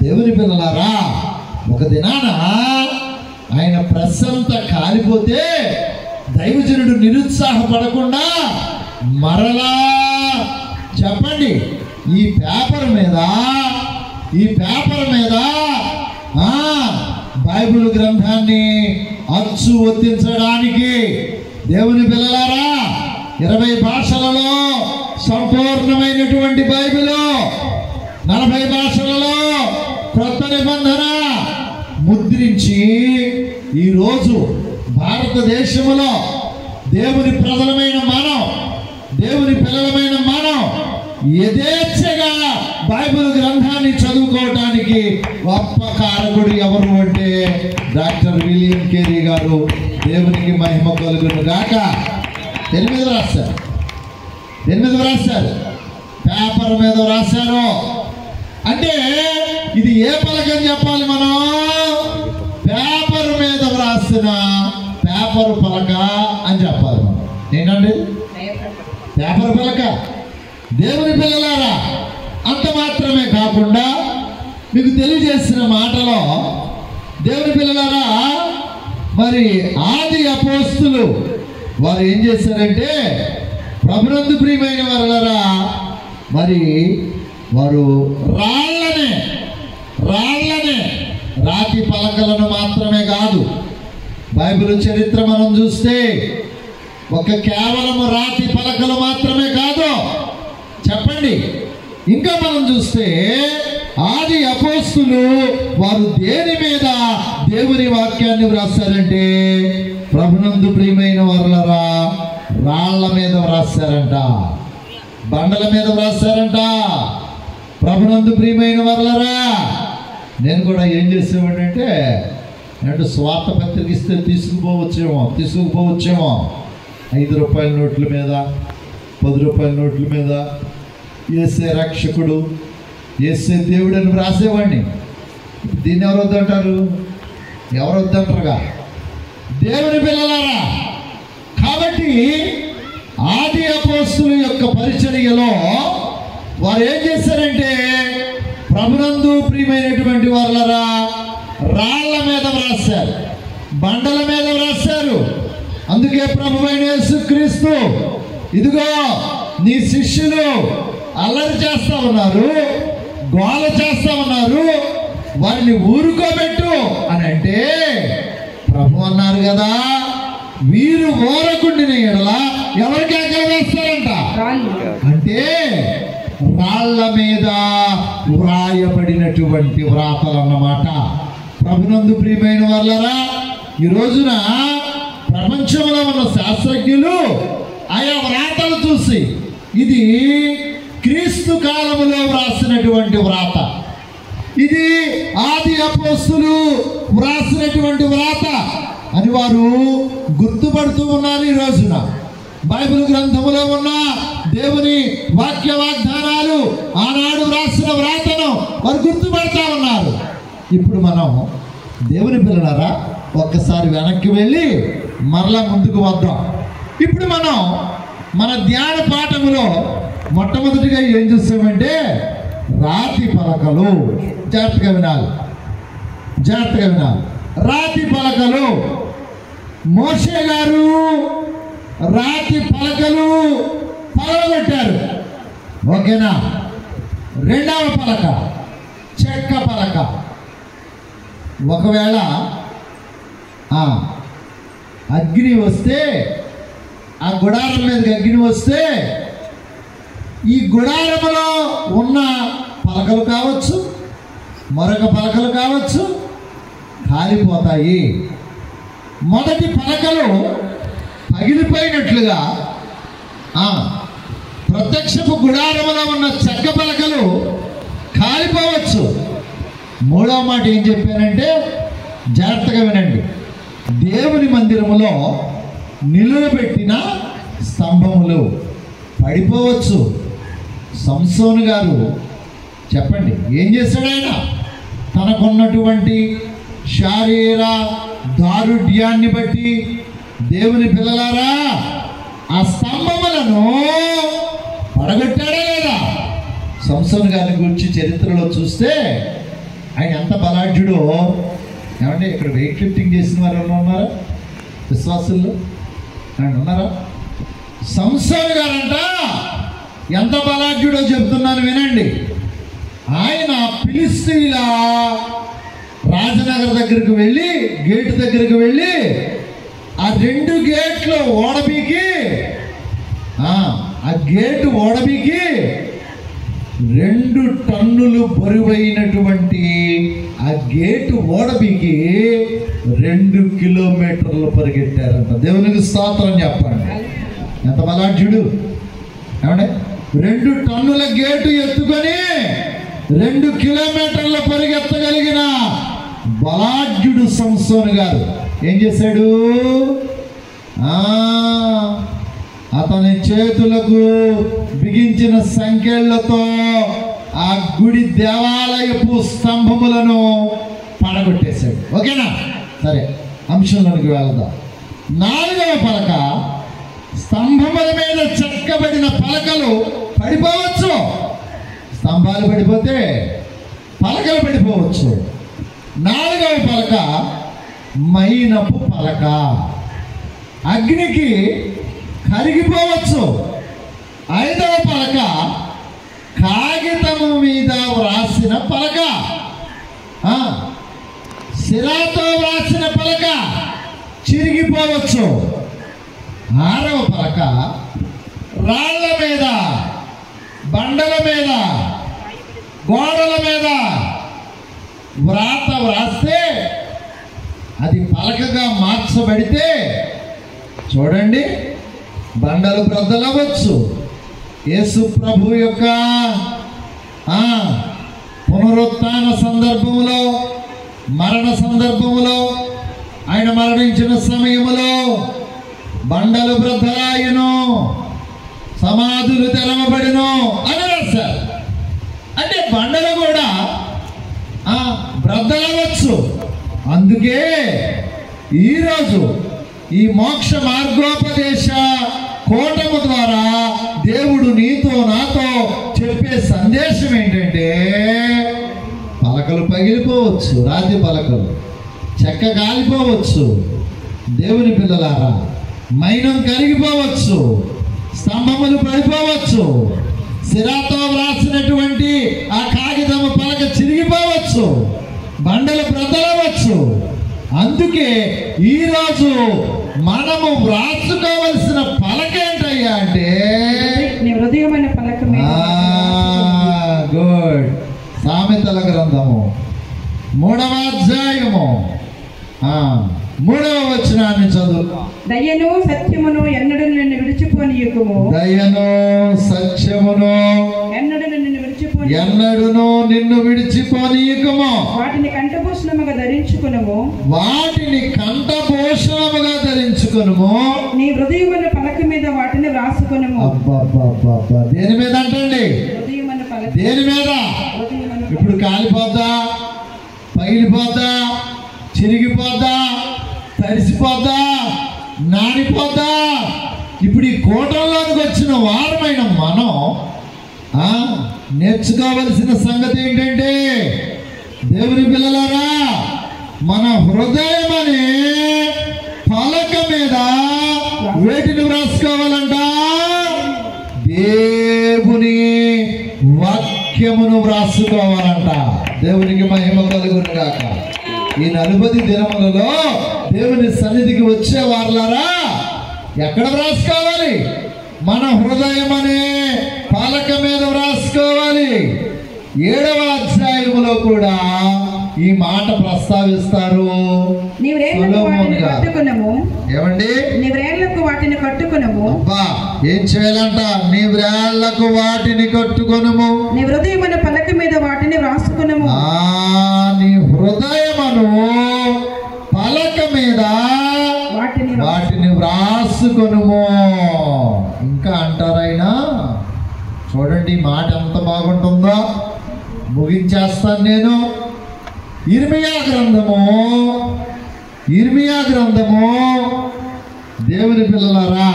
దేవుని పిల్లలారా ఒక దినాన ఆయన ప్రెస్ అంతా కాలిపోతే దైవజనుడు నిరుత్సాహపడకుండా మరలా చెప్పండి ఈ పేపర్ మీద బైబిల్ గ్రంథాన్ని అచ్చు ఒత్తించడానికి దేవుని పిల్లలారా 20 భాషలలో సంపూర్ణమైనటువంటి బైబిల్, 40 భాషలలో క్రొత్త నిబంధన ముద్రించి ఈరోజు భారతదేశంలో దేవుని ప్రజలమైన మనం, దేవుని పిల్లలమైన మనం యథేచ్ఛగా బైబిల్ గ్రంథాన్ని చదువుకోవడానికి గొప్ప కారకుడు ఎవరు అంటే డాక్టర్ విలియం కేరీ గారు. దేవునికి మహిమ కలుగును గాక. 8 రాశారు, పేపర్ మీద రాశారు. అంటే ఇది ఏ పలక అని చెప్పాలి మనం? పేపర్ మీద వ్రాసిన పేపర్ పలక అని చెప్పాలి మనం. ఏంటండి? పేపర్ పలక. దేవుని పిల్లలారా, అంత మాత్రమే కాకుండా మీకు తెలియజేసిన మాటలో దేవుని పిల్లలారా, మరి ఆది అపోస్తులు వారు ఏం చేశారంటే, ప్రభునందు ప్రియమైన వారలారా, మరి వారు రాళ్ళనే రాతి పలకలను మాత్రమే కాదు, బైబిల్ చరిత్ర మనం చూస్తే కేవలం రాతి పలకలు మాత్రమే కాదు, చెప్పండి, ఇంకా మనం చూస్తే ఆది అపోస్తులు వారు దేని మీద దేవుని వాక్యాన్ని వ్రాసారంటే, ప్రభునందు ప్రియమైన వారలారా, రాళ్ల మీద వ్రాసారంట, బండల మీద వ్రాసారంట. ప్రభునందు ప్రియమైన వారలారా, నేను కూడా ఏం చేసేవాడంటే, స్వార్థ పత్రిక ఇస్తే తీసుకుపోవచ్చేమో 5 రూపాయల నోట్ల మీద, 10 రూపాయల నోట్ల మీద యేసే రక్షకుడు, యేసే దేవుడు అని వ్రాసేవాడిని. దీన్ని ఎవరు వద్దంటారు? ఎవరు వద్దంటారుగా? దేవుని పిల్లలారా, కాబట్టి ఆది అపోస్తుల యొక్క పరిచర్యలో వారు ఏం చేశారంటే, ప్రభునందు ప్రియమైనటువంటి వారలారా, రాళ్ల మీద వ్రాసారు, బండల మీద వ్రాసారు. అందుకే ప్రభువైన యేసుక్రీస్తు, ఇదిగో నీ శిష్యులు అల్లరి చేస్తా ఉన్నారు, గోల చేస్తా ఉన్నారు, వారిని ఊరుకోబెట్టు అని అంటే, ప్రభు అన్నారు కదా, వీరు ఓరకుండిన ఎడల ఎవరికి ఆకలి వేస్తారంట అంటే, రాళ్ల మీద వ్రాయబడినటువంటి వ్రాతలు అన్నమాట. ప్రభునందు ప్రియమైన వారలారా, ఈ రోజున ప్రపంచంలో ఉన్న శాస్త్రజ్ఞులు ఆయా వ్రాతలు చూసి, ఇది క్రీస్తు కాలములో వ్రాసినటువంటి వ్రాత, ఇది ఆది అపోస్తులు వ్రాసినటువంటి వ్రాత అని వారు గుర్తుపడుతూ ఉన్నారు. ఈ రోజున బైబిల్ గ్రంథములో ఉన్న దేవుని వాక్య వాగ్దానాలు, ఆనాడు వ్రాసిన వ్రాతను వారు గుర్తుపడతా ఉన్నారు. ఇప్పుడు మనం దేవుని పిల్లలారా, ఒక్కసారి వెనక్కి వెళ్ళి మరలా ముందుకు వద్దాం. ఇప్పుడు మనం మన ధ్యాన పాఠములో మొట్టమొదటిగా ఏం చూస్తామంటే, రాతి పలకలు. జాగ్రత్తగా వినాలి. రాతి పలకలు. మోషే గారు రాతి పలకలు పగలగొట్టారు, ఓకేనా? రెండవ పలక చెక్క పలక. ఒకవేళ అగ్ని వస్తే, ఆ గుడారం మీదకి అగ్ని వస్తే, ఈ గుడారములో ఉన్న పలకలు కావచ్చు, మరొక పలకలు కావచ్చు, కాలిపోతాయి. మొదటి పలకలు పగిలిపోయినట్లుగా ప్రత్యక్షపు గుడారములో ఉన్న చెక్క పలకలు కాలిపోవచ్చు. మూడవ మాట ఏం చెప్పానంటే, జాగ్రత్తగా వినండి, దేవుని మందిరములో నిలువబెట్టిన స్తంభములు పడిపోవచ్చు. సంసోను గారు చెప్పండి, ఏం చేశాడు ఆయన? తనకున్నటువంటి శారీర దారుఢ్యాన్ని బట్టి దేవుని పిల్లలారా, ఆ స్తంభములను పడగొట్టాడా లేదా? సంసోను గారిని గురించి చరిత్రలో చూస్తే ఆయన ఎంత బలాఢ్యుడో. ఏమంటే ఇక్కడ వెయిట్ లిఫ్టింగ్ చేసిన వారు ఉన్నారా విశ్వాసుల్లో? ఆయన ఉన్నారా? సంసోను గారంట ఎంత బలాఢ్యుడో చెప్తున్నాను వినండి. ఆయన ఫిలిష్తీయుల రాజనగర్ దగ్గరికి వెళ్ళి, గేటు దగ్గరికి వెళ్ళి, ఆ 2 గేట్లు ఓడబీకి, ఆ గేటు ఓడబీకి 2 టన్నులు బరువైనటువంటి ఆ గేటు ఓడబీకి 2 కిలోమీటర్లు పరిగెట్టారంట. దేవునికి స్తోత్రం చెప్పండి. ఎంత బలాఢ్యుడు! ఏమంటే 2 టన్నుల గేటు ఎత్తుకొని 2 కిలోమీటర్లు పరిగెత్తగలిగిన బలాఢ్యుడు సంసోను గారు ఏం చేశాడు? అతని చేతులకు బిగించిన సంకెళ్లతో ఆ గుడి దేవాలయపు స్తంభములను పడగొట్టేశాడు. ఓకేనా? సరే, అంశంలోనికి వెళ్దాం. 4వ పలక, స్తంభముల మీద చెక్కబడిన పలకలు పడిపోవచ్చు. స్తంభాలు పడిపోతే పలకలు పడిపోవచ్చు. 4వ పలక మైనపు పలక, అగ్నికి కరిగిపోవచ్చు. 5వ పలక కాగితము మీద వ్రాసిన పలక, శిలాతో వ్రాసిన పలక చిరిగిపోవచ్చు. 6వ పలక రాళ్ల మీద, బండల మీద, గోడల మీద వ్రాత వ్రాస్తే అది పలకగా మార్చబడితే చూడండి, బండలు బ్రద్దలవచ్చు. యేసు ప్రభు యొక్క పునరుత్థాన సందర్భములో, మరణ సందర్భములో, ఆయన మరణించిన సమయములో బండలు బ్రద్దలాయును, సమాధులు తెరవబడిను అని రాశారు. అంటే బండలు కూడా బ్రద్దలవచ్చు. అందుకే ఈరోజు ఈ మోక్ష మార్గోపదేశ కూటము ద్వారా దేవుడు నీతో నాతో చెప్పే సందేశం ఏంటంటే, పలకలు పగిలిపోవచ్చు, రాతి పలకలు చెక్క కాలిపోవచ్చు, దేవుని పిల్లలారా మైనం కరిగిపోవచ్చు, స్తంభములు పడిపోవచ్చు, శిరాతో వ్రాసినటువంటి ఆ కాగితము పలక చిరిగిపోవచ్చు, బండలు బ్రద్దలవచ్చు. అందుకే ఈరోజు మనము వ్రాసుకోవలసిన పలక ఏంటయ్యా అంటే హృదయమైన పలక. గుడ్. సామెతల గ్రంథము 3వ అధ్యాయము 3వ వచనాన్ని చదువు. దయను సత్యమును ఎన్నడూ నిన్ను విడిచిపోనీయకుము. దయను సత్యమును ఎన్నడూను నిన్ను విడిచిపోనీయకుము. వాటిని కంఠభూషణముగా ధరించుకునుము. వాటిని కంఠభూషణముగా ధరించుకునుము. నీ హృదయమైన పలక మీద వాటిని వ్రాసుకునుము. అబ్బా, దేని మీద అంటండి? హృదయమైన పలక. దేని మీద? ఇప్పుడు కాలిపోద్దా, పగిలిపోద్దా, చిరిగిపోద్దా, తడిసిపోద్దా, నానిపోద్దా? ఇప్పుడు ఈ కూటంలోనికి వచ్చిన వారమైన మనం నేర్చుకోవలసిన సంగతి ఏంటంటే, దేవుని పిల్లలారా, మన హృదయం అనే పలక మీద వేటిని వ్రాసుకోవాలంట? దేవుని వాక్యమును వ్రాసుకోవాలంట. దేవునికి మహిమ కలుగును గాక. ఈ 40 దినములలో దేవుని సన్నిధికి వచ్చే వారులారా ఎక్కడ వ్రాసుకోవాలి? మన హృదయం అనే పలక మీద వ్రాసుకోవాలి. 7వ అధ్యాయములో కూడా ఈ మాట ప్రస్తావిస్తారు. ఏమండి? నీ వ్రేళ్లకు వాటిని కట్టుకొనుము. ఏం చేయాలంట? నీ వ్రేళ్లకు వాటిని కట్టుకొనుము. నీ హృదయమున పలక మీద వాటిని వ్రాసుకొనుము. నీ హృదయమును పలక మీద వాటిని వ్రాసుకొనుము. ఇంకా అంటారైనా చూడండి, మాట ఎంత బాగుంటుందో. ముగించేస్తాను నేను. ఇర్మియా గ్రంథము దేవుని పిల్లలారా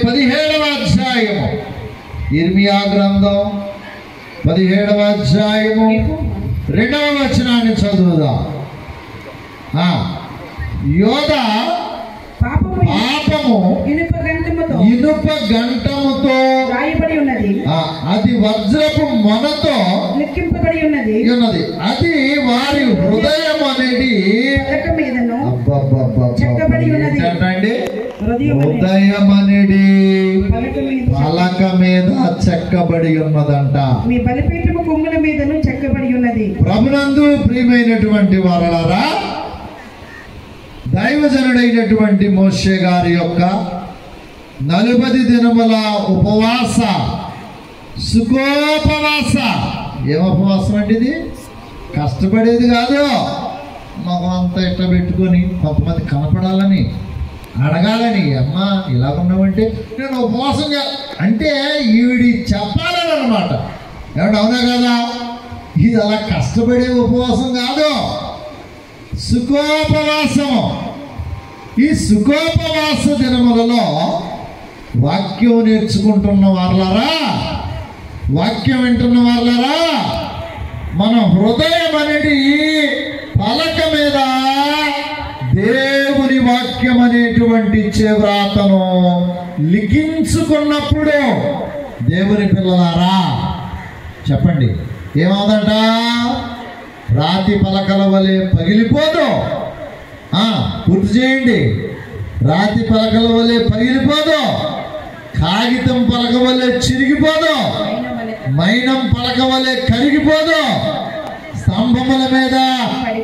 17వ అధ్యాయము, ఇర్మియా గ్రంథం 17వ అధ్యాయము 2వ వచనాన్ని చదువుదాం. యోధా పాపము ఇనుప గంటముతో రాయబడి ఉన్నది, అది వజ్రపు మొనతో లిఖింపబడి ఉన్నది. అది వారి హృదయం అనేది చెక్కబడి ఉన్నది. హృదయం అనేది పలక మీద చెక్కబడి ఉన్నదంట. మీ బలిపీఠము కొమ్ముల మీదను చెక్కబడి ఉన్నది. ప్రభునందు ప్రియమైనటువంటి వారలారా, దైవజనుడైనటువంటి మోషే గారి యొక్క 40 దినముల ఉపవాస, సుఖోపవాస. ఏం ఉపవాసం అంటే ఇది? కష్టపడేది కాదు. మొహం అంతా ఇట్లా పెట్టుకొని కొంతమంది కనపడాలని, అడగాలని, అమ్మా ఇలా ఉన్నామంటే నేను ఉపవాసం అంటే ఈవిడి చెప్పాలని అనమాట. ఏమన్నా అవునా కదా? ఇది అలా కష్టపడే ఉపవాసం కాదు, సుఖోపవాసము. ఈ సుఖోపవాస దినములలో వాక్యం నేర్చుకుంటున్న వాళ్ళరా, వాక్యం వింటున్న వాళ్ళరా, మన హృదయం అనేది పలక మీద దేవుని వాక్యం అనేటువంటి చేవ్రాతను లిఖించుకున్నప్పుడు దేవుని పిల్లలారా చెప్పండి ఏమవుదంట? రాతి పలకల వలె పగిలిపోదు. పూర్తి చేయండి. రాతి పలకల వలె పగిలిపోదు, కాగితం పలక వలె చిరిగిపోదు, మైనం పలక వలె కరిగిపోదు, స్తంభముల మీద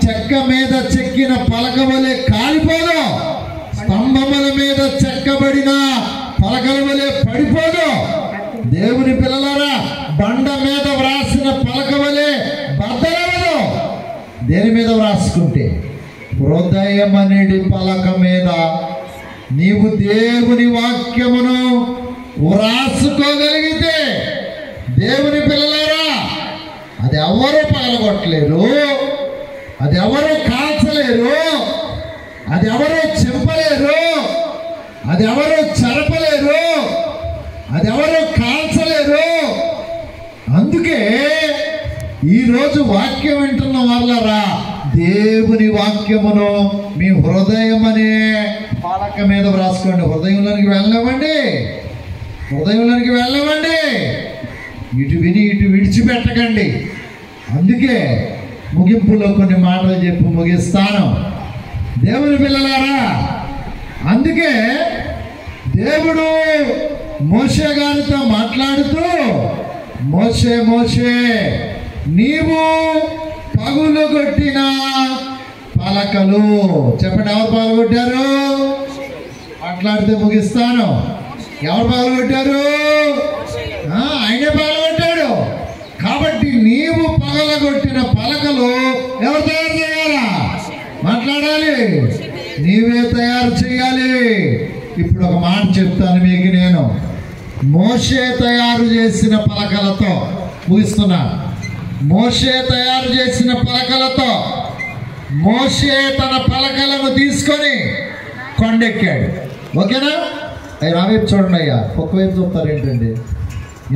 చెక్క మీద చెక్కిన పలక వలె కాలిపోదు, స్తంభముల మీద చెక్కబడిన పలకల వలె పడిపోదు. దేవుని పిల్లలారా, బండ మీద వ్రాసిన పలక వలె బద్దలవదు. దేని మీద వ్రాసుకుంటే? హృదయం అనేది పలక మీద నీవు దేవుని వాక్యమును వ్రాసుకోగలిగితే, దేవుని పిల్లలారా, అది ఎవరు పగలగొట్టలేరు, అది ఎవరు కాల్చలేరు, అది ఎవరు చింపలేరు, అది ఎవరు చెరపలేరు, అది ఎవరు కాల్చలేరు. అందుకే ఈరోజు వాక్యం వింటున్న వాళ్ళరా, దేవుని వాక్యమును మీ హృదయం అనే పలక మీద వ్రాసుకోండి. హృదయంలోనికి వెళ్ళనివ్వండి, హృదయంలోనికి వెళ్ళనివ్వండి. ఇటు విని ఇటు విడిచిపెట్టకండి. అందుకే ముగింపులో కొన్ని మాటలు చెప్పి ముగిస్తాను. దేవుని పిల్లలారా, అందుకే దేవుడు మోషే గారితో మాట్లాడుతూ, మోషే మోషే నీవు పగులుగొట్టిన పలకలు. చెప్పండి, ఎవరు పగలగొట్టారు? మాట్లాడితే ముగిస్తాను. ఎవరు పగలగొట్టారు? ఆయనే పగలగొట్టాడు. కాబట్టి నీవు పగలగొట్టిన పలకలు ఎవరు తయారు చేయాలా? మాట్లాడాలి, నీవే తయారు చేయాలి. ఇప్పుడు ఒక మాట చెప్తాను మీకు నేను. మోషే తయారు చేసిన పలకలతో ముగిస్తున్నా. మోషే తయారు చేసిన పలకలతో మోషే తన పలకలను తీసుకొని కొండెక్కాడు. ఓకేనా? అయ్యి నా వైపు చూడండి అయ్యా, ఒక్క వైపు చూస్తారు ఏంటండి?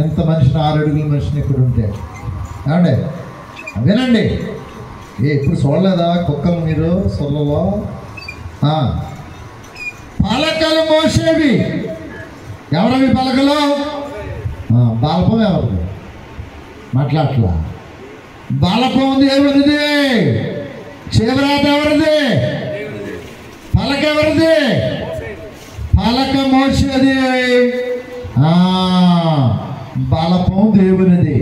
ఎంత మనిషిని 6 అడుగుల మనిషిని ఇక్కడ ఉంటే ఏమండి? వినండి, ఇప్పుడు చూడలేదా కుక్కలు మీరు సొల్లలో? పలకలు మోసేవి. ఎవరవి పలకలు? బాలపం ఎవరిది? మాట్లాడట్లా. బాలపం దేవునిది, చేవ్రాత ఎవరిది? పలక ఎవరిది? పలక మోసేది. బలపం దేవునిది.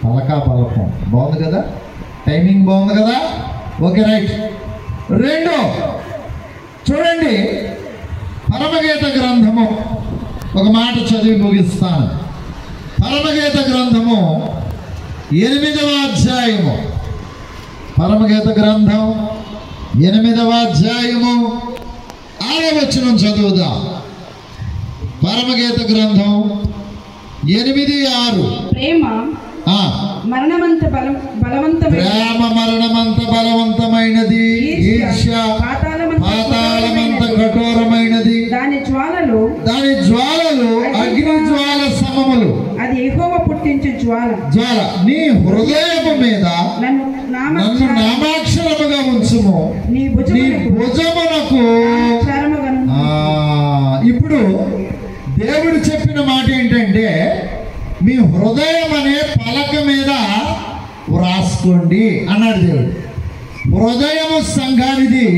పలక బలపం. బాగుంది కదా? టైమింగ్ బాగుంది కదా? Okay, right. 2 చూడండి, పరమగీత గ్రంథము ఒక మాట చదివి ముగిస్తాను. పరమగీత గ్రంథము 8వ అధ్యాయము. పరమగీత గ్రంథం 8వ అధ్యాయము 6వ వచనం చదువుదాం. పరమగీత గ్రంథం 8:6. ప్రేమ మరణమంత బలవంతమైనది, ఈర్ష్య పాతాళమంత కఠోరమైనది, దాని జ్వాలలు అగ్ని జ్వాల సమములు. అది యెహోవా పుట్టించు జ్వాల. నీ హృదయము మీద నన్ను నామాక్షరముగా ఉంచుము, నీ భుజమునకు. ఇప్పుడు దేవుడు చెప్పిన మాట ఏంటంటే, మీ హృదయం అనే పలక మీద వ్రాసుకోండి అన్నాడు దేవుడు. హృదయము సంఘానిది,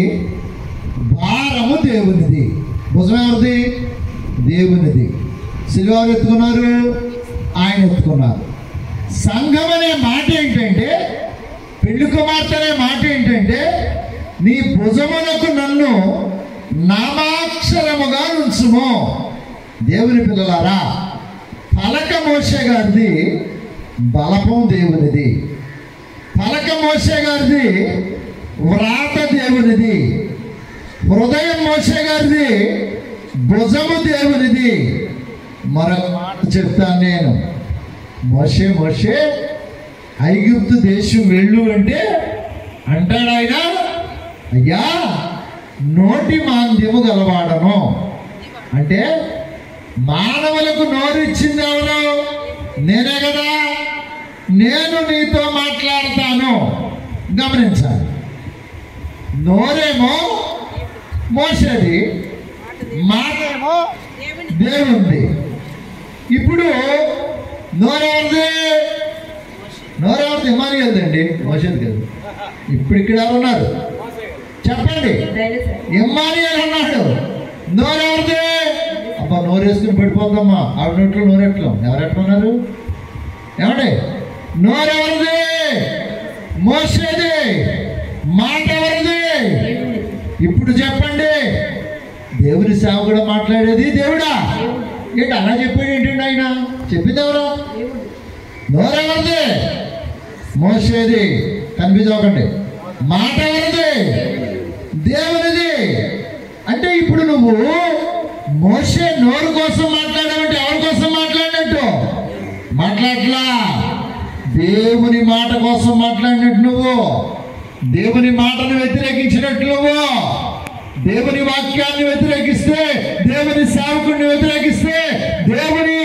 భారము దేవునిది. భుజం ఎవరిది? దేవునిది. సిలువ ఎత్తుకున్నారు, ఆయన ఎత్తుకున్నారు. సంఘం అనే మాట ఏంటంటే, పెళ్లి కుమార్తె అనే మాట ఏంటంటే, నీ భుజమునకు నన్ను నామాక్షరముగా ఉంచుము. దేవుని పిల్లలారా, పలక మోషే గారిది, బలపం దేవునిది. పలక మోషే గారిది, వ్రాత దేవునిది. హృదయం మోషే గారిది, భుజము దేవునిది. మరొక మాట చెప్తాను నేను. మోషే ఐగుప్తు దేశం వెళ్ళు అంటే అంటాడు ఆయన, అయ్యా నోటి మాంద్యము గలవాడను. అంటే మానవులకు నోరు ఇచ్చింది ఎవరు? నేనే కదా. నేను నీతో మాట్లాడతాను. గమనించాలి, నోరేమో మోసేది, మాటేమో దేవుంది. ఇప్పుడు నోరెవరిది? నోరెవరిది? ఇమ్మానుయేలుదండి, మోసేది కాదు. ఇప్పుడు ఇక్కడ ఎవరున్నారు చెప్పండి? ఇమ్మానుయేలు అన్నాడు. నోరెవరిది? అబ్బా నోరు వేసుకుని పడిపోతామ్మా, ఆవిడ నోట్లో నోరెట్లం. ఎవరెట్టున్నారు? ఏమండి? నోరెవరిది? మోసేది. మాట ఎవరిది? ఇప్పుడు చెప్పండి. దేవుని సేవకుడు మాట్లాడేది దేవుడా? ఏంటి అలా చెప్పాడు ఏంటండి ఆయన? చెప్పింది ఎవరు? నోరెవరిది? మోసేది. కన్ఫ్యూజ్ అవ్వకండి. మాట ఎవరిది? దేవునిది. అంటే ఇప్పుడు నువ్వు మోసే నోరు కోసం మాట్లాడావంటే ఎవరి కోసం మాట్లాడినట్టు? మాట్లాడలా, దేవుని మాట కోసం మాట్లాడినట్టు. నువ్వు దేవుని మాటను వ్యతిరేకించినట్టు, నువ్వు దేవుని వాక్యాన్ని వ్యతిరేకిస్తే, దేవుని సేవకుడిని వ్యతిరేకిస్తే, దేవుని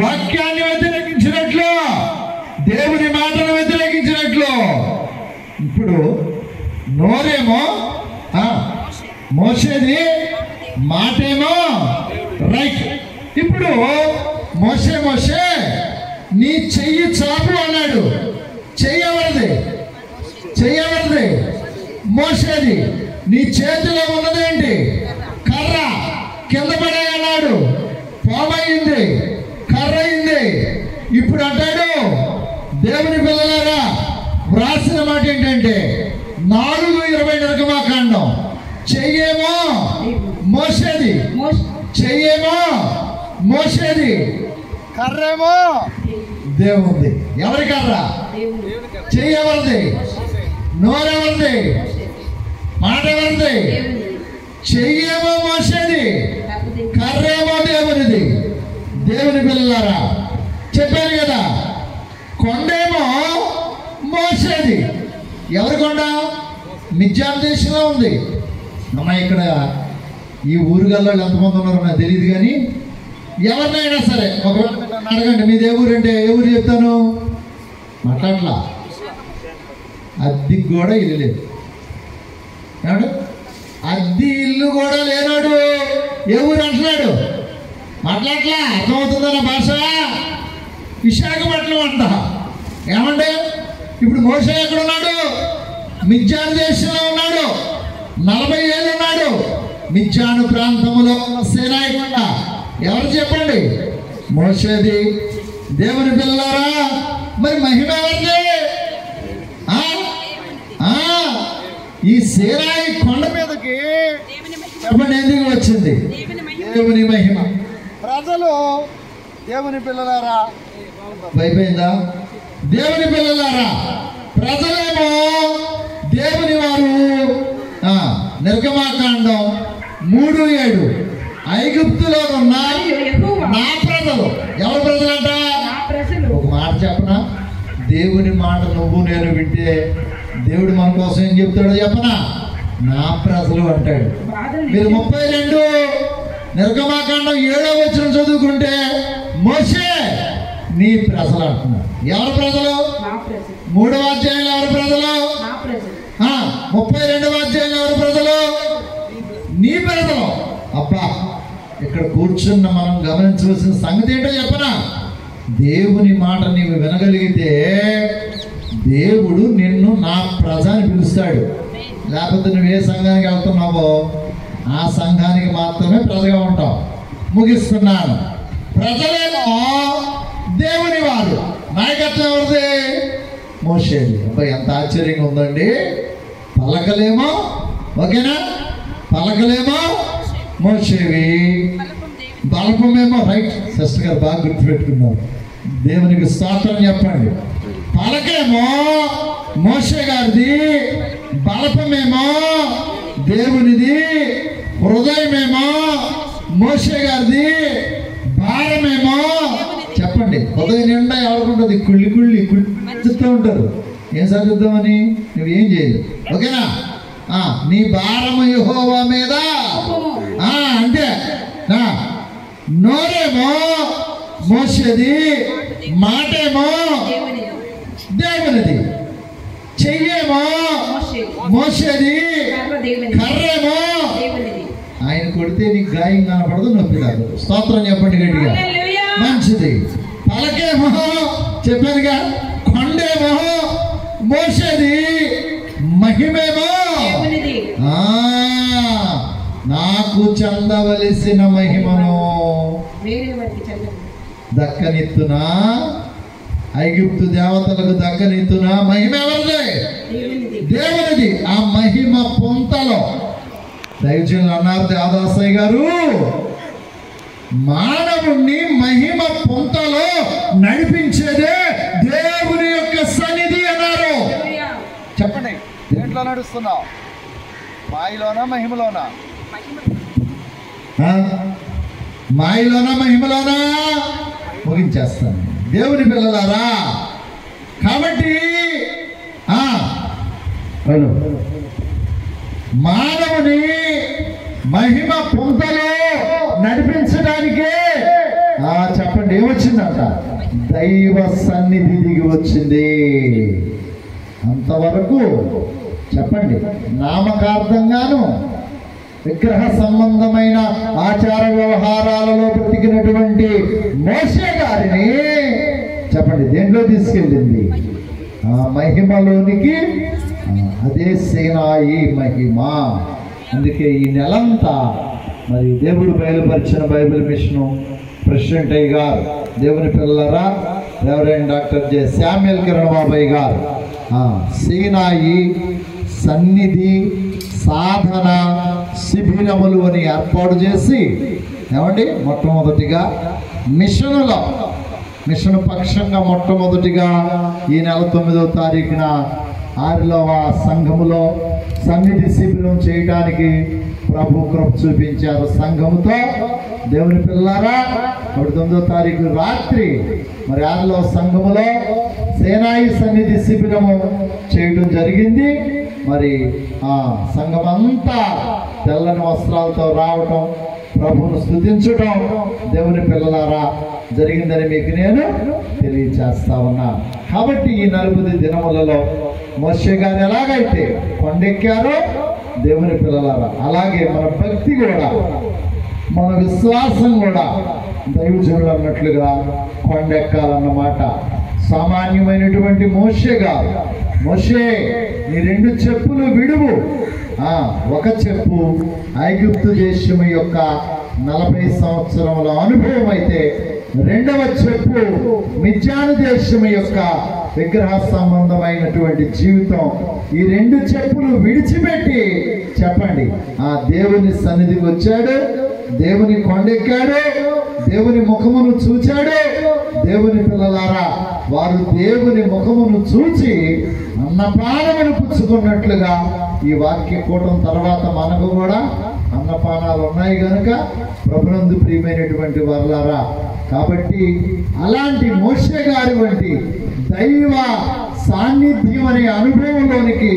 వాక్యాన్ని వ్యతిరేకించినట్లు, దేవుని మాటను వ్యతిరేకించినట్లు. ఇప్పుడు నోరేమో మోసేది, మాటేమో రైట్. ఇప్పుడు మోసే మోసే నీ చెయ్యి చాపు అన్నాడు. చెయ్యవరిది? చెయ్యవరిది? మోసేది. నీ చేతిలో ఉన్నదేంటి? కర్ర. కింద పడే అన్నాడు, పామైంది, కర్ర అయింది. ఇప్పుడు అంటాడు, దేవుని పిల్లలారా వ్రాసిన మాట ఏంటంటే 4:20 నిర్గమాకాండం, చెయ్యేమో మోసేది, చెయ్యేమో మోసేది, కర్రేమో దేవుంది. ఎవరి కర్ర? చెయ్యవరిది? నోరెవరిది? మాట ఎవరిది? చెయ్యేమో మోసేది, కర్రేమో దేవునిది. దేవుని పిల్లలారా చెప్పాను కదా, కొండేమో మోసేది. ఎవరి కొండ? మిద్యాను దేశంలో ఉంది. అమ్మ ఇక్కడ ఈ ఊరుగల్లో ఎంతమంది ఉన్నారో నాకు తెలియదు, కానీ ఎవరినైనా సరే ఒకవేళ అడగండి, మీది ఏ ఊరు అంటే ఏ ఊరు చెప్తాను? మాట్లాడలా. అద్దెకి కూడా ఇల్లు లేదు. ఏమంటే అద్దె ఇల్లు కూడా లేనాడు ఏ ఊరు అంటున్నాడు? మాట్లాడలా. అర్థమవుతుందా నా భాష? విశాఖపట్నం అంట. ఏమంటే ఇప్పుడు మోసే ఎక్కడ ఉన్నాడు? మిద్యాను దేశంలో ఉన్నాడు. 40 ఏళ్ళు ఉన్నాడు. మిద్యాను ప్రాంతంలో సేనాయి కొండ. ఎవరు చెప్పండి? మోసేది. దేవుని పిల్లలారా మరి మహిమ ఎవరిది? ఈ సేనాయి కొండ మీదకి చెప్పండి ఎందుకు వచ్చింది? దేవుని మహిమ. ప్రజలు దేవుని పిల్లలారా అయిపోయిందా? దేవుని పిల్లలారా ప్రజలేమో దేవుని వారు. నిర్గమాకాండం 3:7 ఐగుప్తులో ఉన్న నా ప్రజలు. ఎవరి ప్రజలంట? ఒక మాట చెప్పనా? దేవుని మాట నువ్వు నేను వింటే దేవుడు మన కోసం ఏం చెప్తాడో చెప్పనా? నా ప్రజలు అంటాడు. మీరు 32 నిర్గమాకాండం 7వ వచనం చదువుకుంటే మోసే నీ ప్రజలు అంటున్నాడు. ఎవరి ప్రజలు? 3వ అధ్యాయంలో ఎవరి ప్రజలు? 32వ అధ్యాయంలో ఎవరి ప్రజలు? నీ ప్రజలు. అబ్బా ఇక్కడ కూర్చున్న మనం గమనించవలసిన సంగతి ఏంటో చెప్పనా? దేవుని మాట నీవు వినగలిగితే దేవుడు నిన్ను నా ప్రజ అని పిలుస్తాడు. లేకపోతే నువ్వు ఏ సంఘానికి వెళ్తున్నావో ఆ సంఘానికి మాత్రమే ప్రజగా ఉంటావు. ముగిస్తున్నాను. ప్రజలేమో దేవుని వారు. నాయకత్వం ఎవరిది? మోసేది. అబ్బాయి ఎంత ఆశ్చర్యంగా ఉందండి. పలకలేమో ఓకేనా? పలకలేమో మోసేవి, బలపమేమో రైట్. సిస్టర్ గారు బాగా గుర్తుపెట్టుకున్నారు. దేవునికి స్తోత్రం చెప్పండి. పలకేమో మోసే గారిది, బలపమేమో దేవునిది, హృదయమేమో మోసే గారిది, భారమేమో చెప్పండి చెప్పండి. ఉదయం నిండా ఎవరుకుంటుంది, కుళ్ళిస్తూ ఉంటారు. ఏం చదువుతామని నువ్వేం చేయలేదు. ఓకేనా? నీ భారము యెహోవా మీద. అంటే నోరేమో మోసేది, మాటేమో దేవునిది, చెయ్యేమో మోసేది, కర్రేమో ఆయన కొడితే నీకు గాయం కనపడదు, నొప్పి కాదు. స్తోత్రం చెప్పండి గట్టిగా. మంచిది. పలకేమో చెప్పానుగా, కొండేమో మోసేది, మహిమేమో నాకు చెందవలసిన మహిమను దక్కనిత్తునా, ఐగుప్తు దేవతలకు దక్కనిత్తునా. మహిమ ఎవరిది? దేవునిది. ఆ మహిమ పొంతలో దైవజనులు అన్నారు దేవదాసయ్య గారు, మానవుణ్ణి మహిమ పొంతలో నడిపించేదే దేవుని యొక్క సన్నిధి అన్నారు. చెప్పండి, దేంట్లో నడుస్తున్నావు? మాయలోనా మహిమలోనా? మాయలోనా మహిమలోనా? ముగించేస్తాను. దేవుని పిల్లలారా, కాబట్టి మానవుని మహిమ పొంతలో నడిపించడానికే చెప్పండి ఏమొచ్చిందంట? దైవ సన్నిధి దిగి వచ్చింది. అంతవరకు చెప్పండి నామకార్థంగాను విగ్రహ సంబంధమైన ఆచార వ్యవహారాలలో బ్రతికినటువంటి మోషే గారిని చెప్పండి దేంట్లో తీసుకెళ్ళింది? మహిమలోనికి. అదే సీనాయి మహిమ. అందుకే ఈ నెలంతా మరి దేవుడు బయలుపరిచిన బైబిల్ మిషను ప్రెసిడెంట్ అయ్య గారు, దేవుని పిల్లరా reverend doctor J Samuel Kiran బాబాయ్ గారు సీనాయి సన్నిధి సాధన శిబిరములు అని ఏర్పాటు చేసి ఏమండి మొట్టమొదటిగా మిషన్ పక్షంగా మొట్టమొదటిగా ఈ నెల 9వ తారీఖున ఆరిలోవ సంఘములో సన్నిధి శిబిరం చేయడానికి ప్రభు కృప చూపించారు. సంఘముతో దేవుని పిల్లారా 9వ తారీఖు రాత్రి మరి ఆరిలోవ సంఘములో సేనాయి సన్నిధి శిబిరము చేయడం జరిగింది. మరి ఆ సంఘమంతా తెల్లని వస్త్రాలతో రావటం, ప్రభువును స్తుతించటం దేవుని పిల్లలారా జరిగిందని మీకు నేను తెలియచేస్తా ఉన్నా. కాబట్టి ఈ 40 దినములలో మోషే గారు ఎలాగైతే కొండెక్కారో దేవుని పిల్లలారా అలాగే మన భక్తి కూడా మన విశ్వాసం కూడా దైవజనులు అన్నట్లుగా కొండెక్కాలన్నమాట. సామాన్యమైనటువంటి మోషే గారు, మోషే నీ 2 చెప్పులు విడువు. ఒక చెప్పు ఐగుప్తు దేశం యొక్క 40 సంవత్సరముల అనుభవం అయితే, 2వ చెప్పు మిద్యాను దేశం యొక్క విగ్రహ సంబంధమైనటువంటి జీవితం. ఈ 2 చెప్పులు విడిచిపెట్టి చెప్పండి ఆ దేవుని సన్నిధికి వచ్చాడు, దేవుని కొండెక్కాడు, దేవుని ముఖమును చూచాడు. దేవుని పిల్లలారా వారు దేవుని ముఖమును చూచి అన్నపానమును పుచ్చుకున్నట్లుగా ఈ వాక్య కూటం తర్వాత మనకు కూడా అన్నపానాలు ఉన్నాయి కనుక ప్రభునందు ప్రియమైనటువంటి వారలారా, కాబట్టి అలాంటి మోషే గారి వంటి దైవ సాన్నిధ్యం అనే అనుభవంలోనికి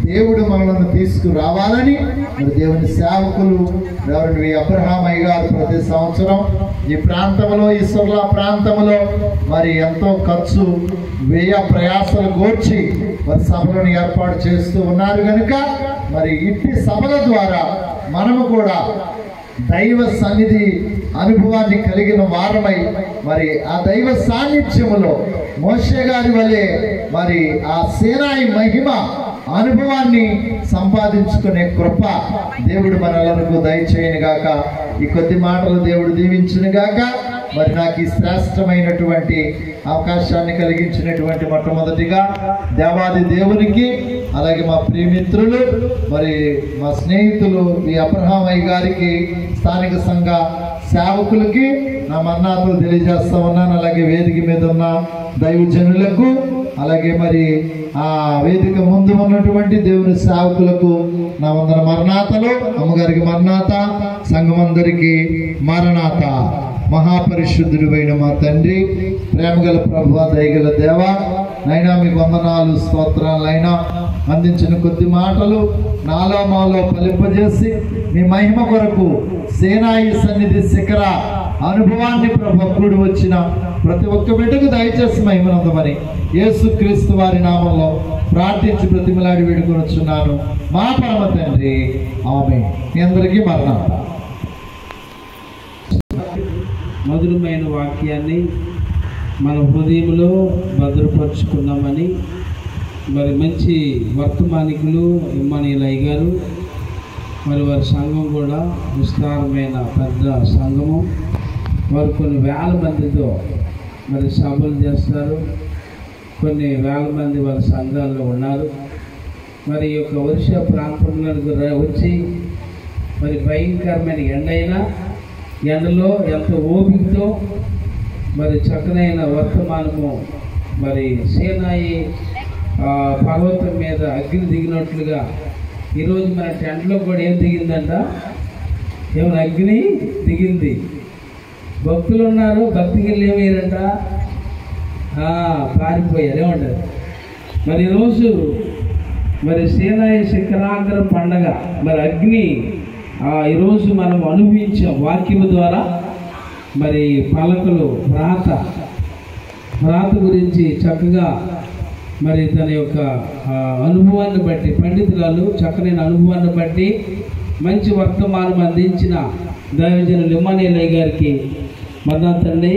దేవుడు మనల్ని తీసుకురావాలని మరి దేవుని సేవకులు ఎవరి అబ్రహామయ్య గారు ప్రతి సంవత్సరం ఈ ప్రాంతంలో, ఈ సుర్లా ప్రాంతంలో మరి ఎంతో ఖర్చు వ్యయ ప్రయాసాలు కోర్చి మరి సభలను ఏర్పాటు చేస్తూ ఉన్నారు కనుక మరి ఇట్టి సభల ద్వారా మనము కూడా దైవ సన్నిధి అనుభవాన్ని కలిగిన వారమై మరి ఆ దైవ సాన్నిధ్యములో మోషే గారి వలె మరి ఆ సేనాయి మహిమ అనుభవాన్ని సంపాదించుకునే కృప దేవుడు మనలకు దయచేయను గాక. ఈ కొద్ది మాటలు దేవుడు దీవించును గాక. మరి నాకు ఈ శ్రేష్టమైనటువంటి అవకాశాన్ని కలిగించినటువంటి మొట్టమొదటిగా దేవాది దేవునికి, అలాగే మా ప్రియమిత్రులు మరి మా స్నేహితులు ఈ అబ్రహామయ్య గారికి, స్థానిక సంఘ సేవకులకి నా మన్నాతో తెలియజేస్తా ఉన్నాను. అలాగే వేదిక మీద ఉన్న దైవజనులకు, అలాగే మరి ఆ వేదిక ముందు ఉన్నటువంటి దేవుని సేవకులకు నా వందన మరణాతలు. అమ్మగారికి మరణాత, సంఘమందరికి మరణాత. మహాపరిశుద్ధుడైన మా తండ్రి, ప్రేమగల ప్రభువా, దయగల దేవా, నైనా మీకు వందనాలు, స్తోత్రాలైనా అందించిన కొద్ది మాటలు నాలో మాలో ఫలింపజేసి మీ మహిమ కొరకు సేనాయి సన్నిధి శిఖర అనుభవాన్ని ప్రభు కూడి వచ్చిన ప్రతి ఒక్క బిడ్డకు దయచేసి మహిమనందమని యేసుక్రీస్తు వారి నామంలో ప్రార్థించి బ్రతిమలాడి వేడుకొనుచున్నాను మా పరమ తండ్రి, ఆమేన్. మీ అందరికీ మరణాలు. మధురమైన వాక్యాన్ని మన హృదయంలో భద్రపరుచుకున్నామని మరి మంచి వర్తమానికులు ఇమ్మానుయేల్ గారు, మరి వారి సంఘం కూడా విస్తారమైన పెద్ద సంఘము. వారు కొన్ని వేల మందితో మరి సభలు చేస్తారు. కొన్ని వేల మంది వారి సంఘాల్లో ఉన్నారు. మరి ఈ యొక్క వర్ష ప్రాంతంలో వచ్చి మరి భయంకరమైన ఎండైనా ఎండలో ఎంత ఓపికతో మరి చక్కనైన వర్తమానము, మరి సీనాయి పర్వతం మీద అగ్ని దిగినట్లుగా ఈరోజు మన టెంట్లో కూడా ఏం దిగిందంట? ఏమైనా అగ్ని దిగింది. భక్తులు ఉన్నారు, భక్తికి ఏమయ్యారంట? పారిపోయారు. ఏమంటారు? మరి ఈరోజు మరి సీనాయి శిఖరాగ్ర పండగ, మరి అగ్ని ఈరోజు మనం అనుభవించాం వాక్యము ద్వారా. మరి పలకలు వ్రాత గురించి చక్కగా మరి తన యొక్క అనుభవాన్ని బట్టి, పండితురాలు చక్కనైన అనుభవాన్ని బట్టి మంచి వర్తమానం అందించిన దైవజనులు ఇమ్మానుయేల్ గారికి మద్దతు అండి.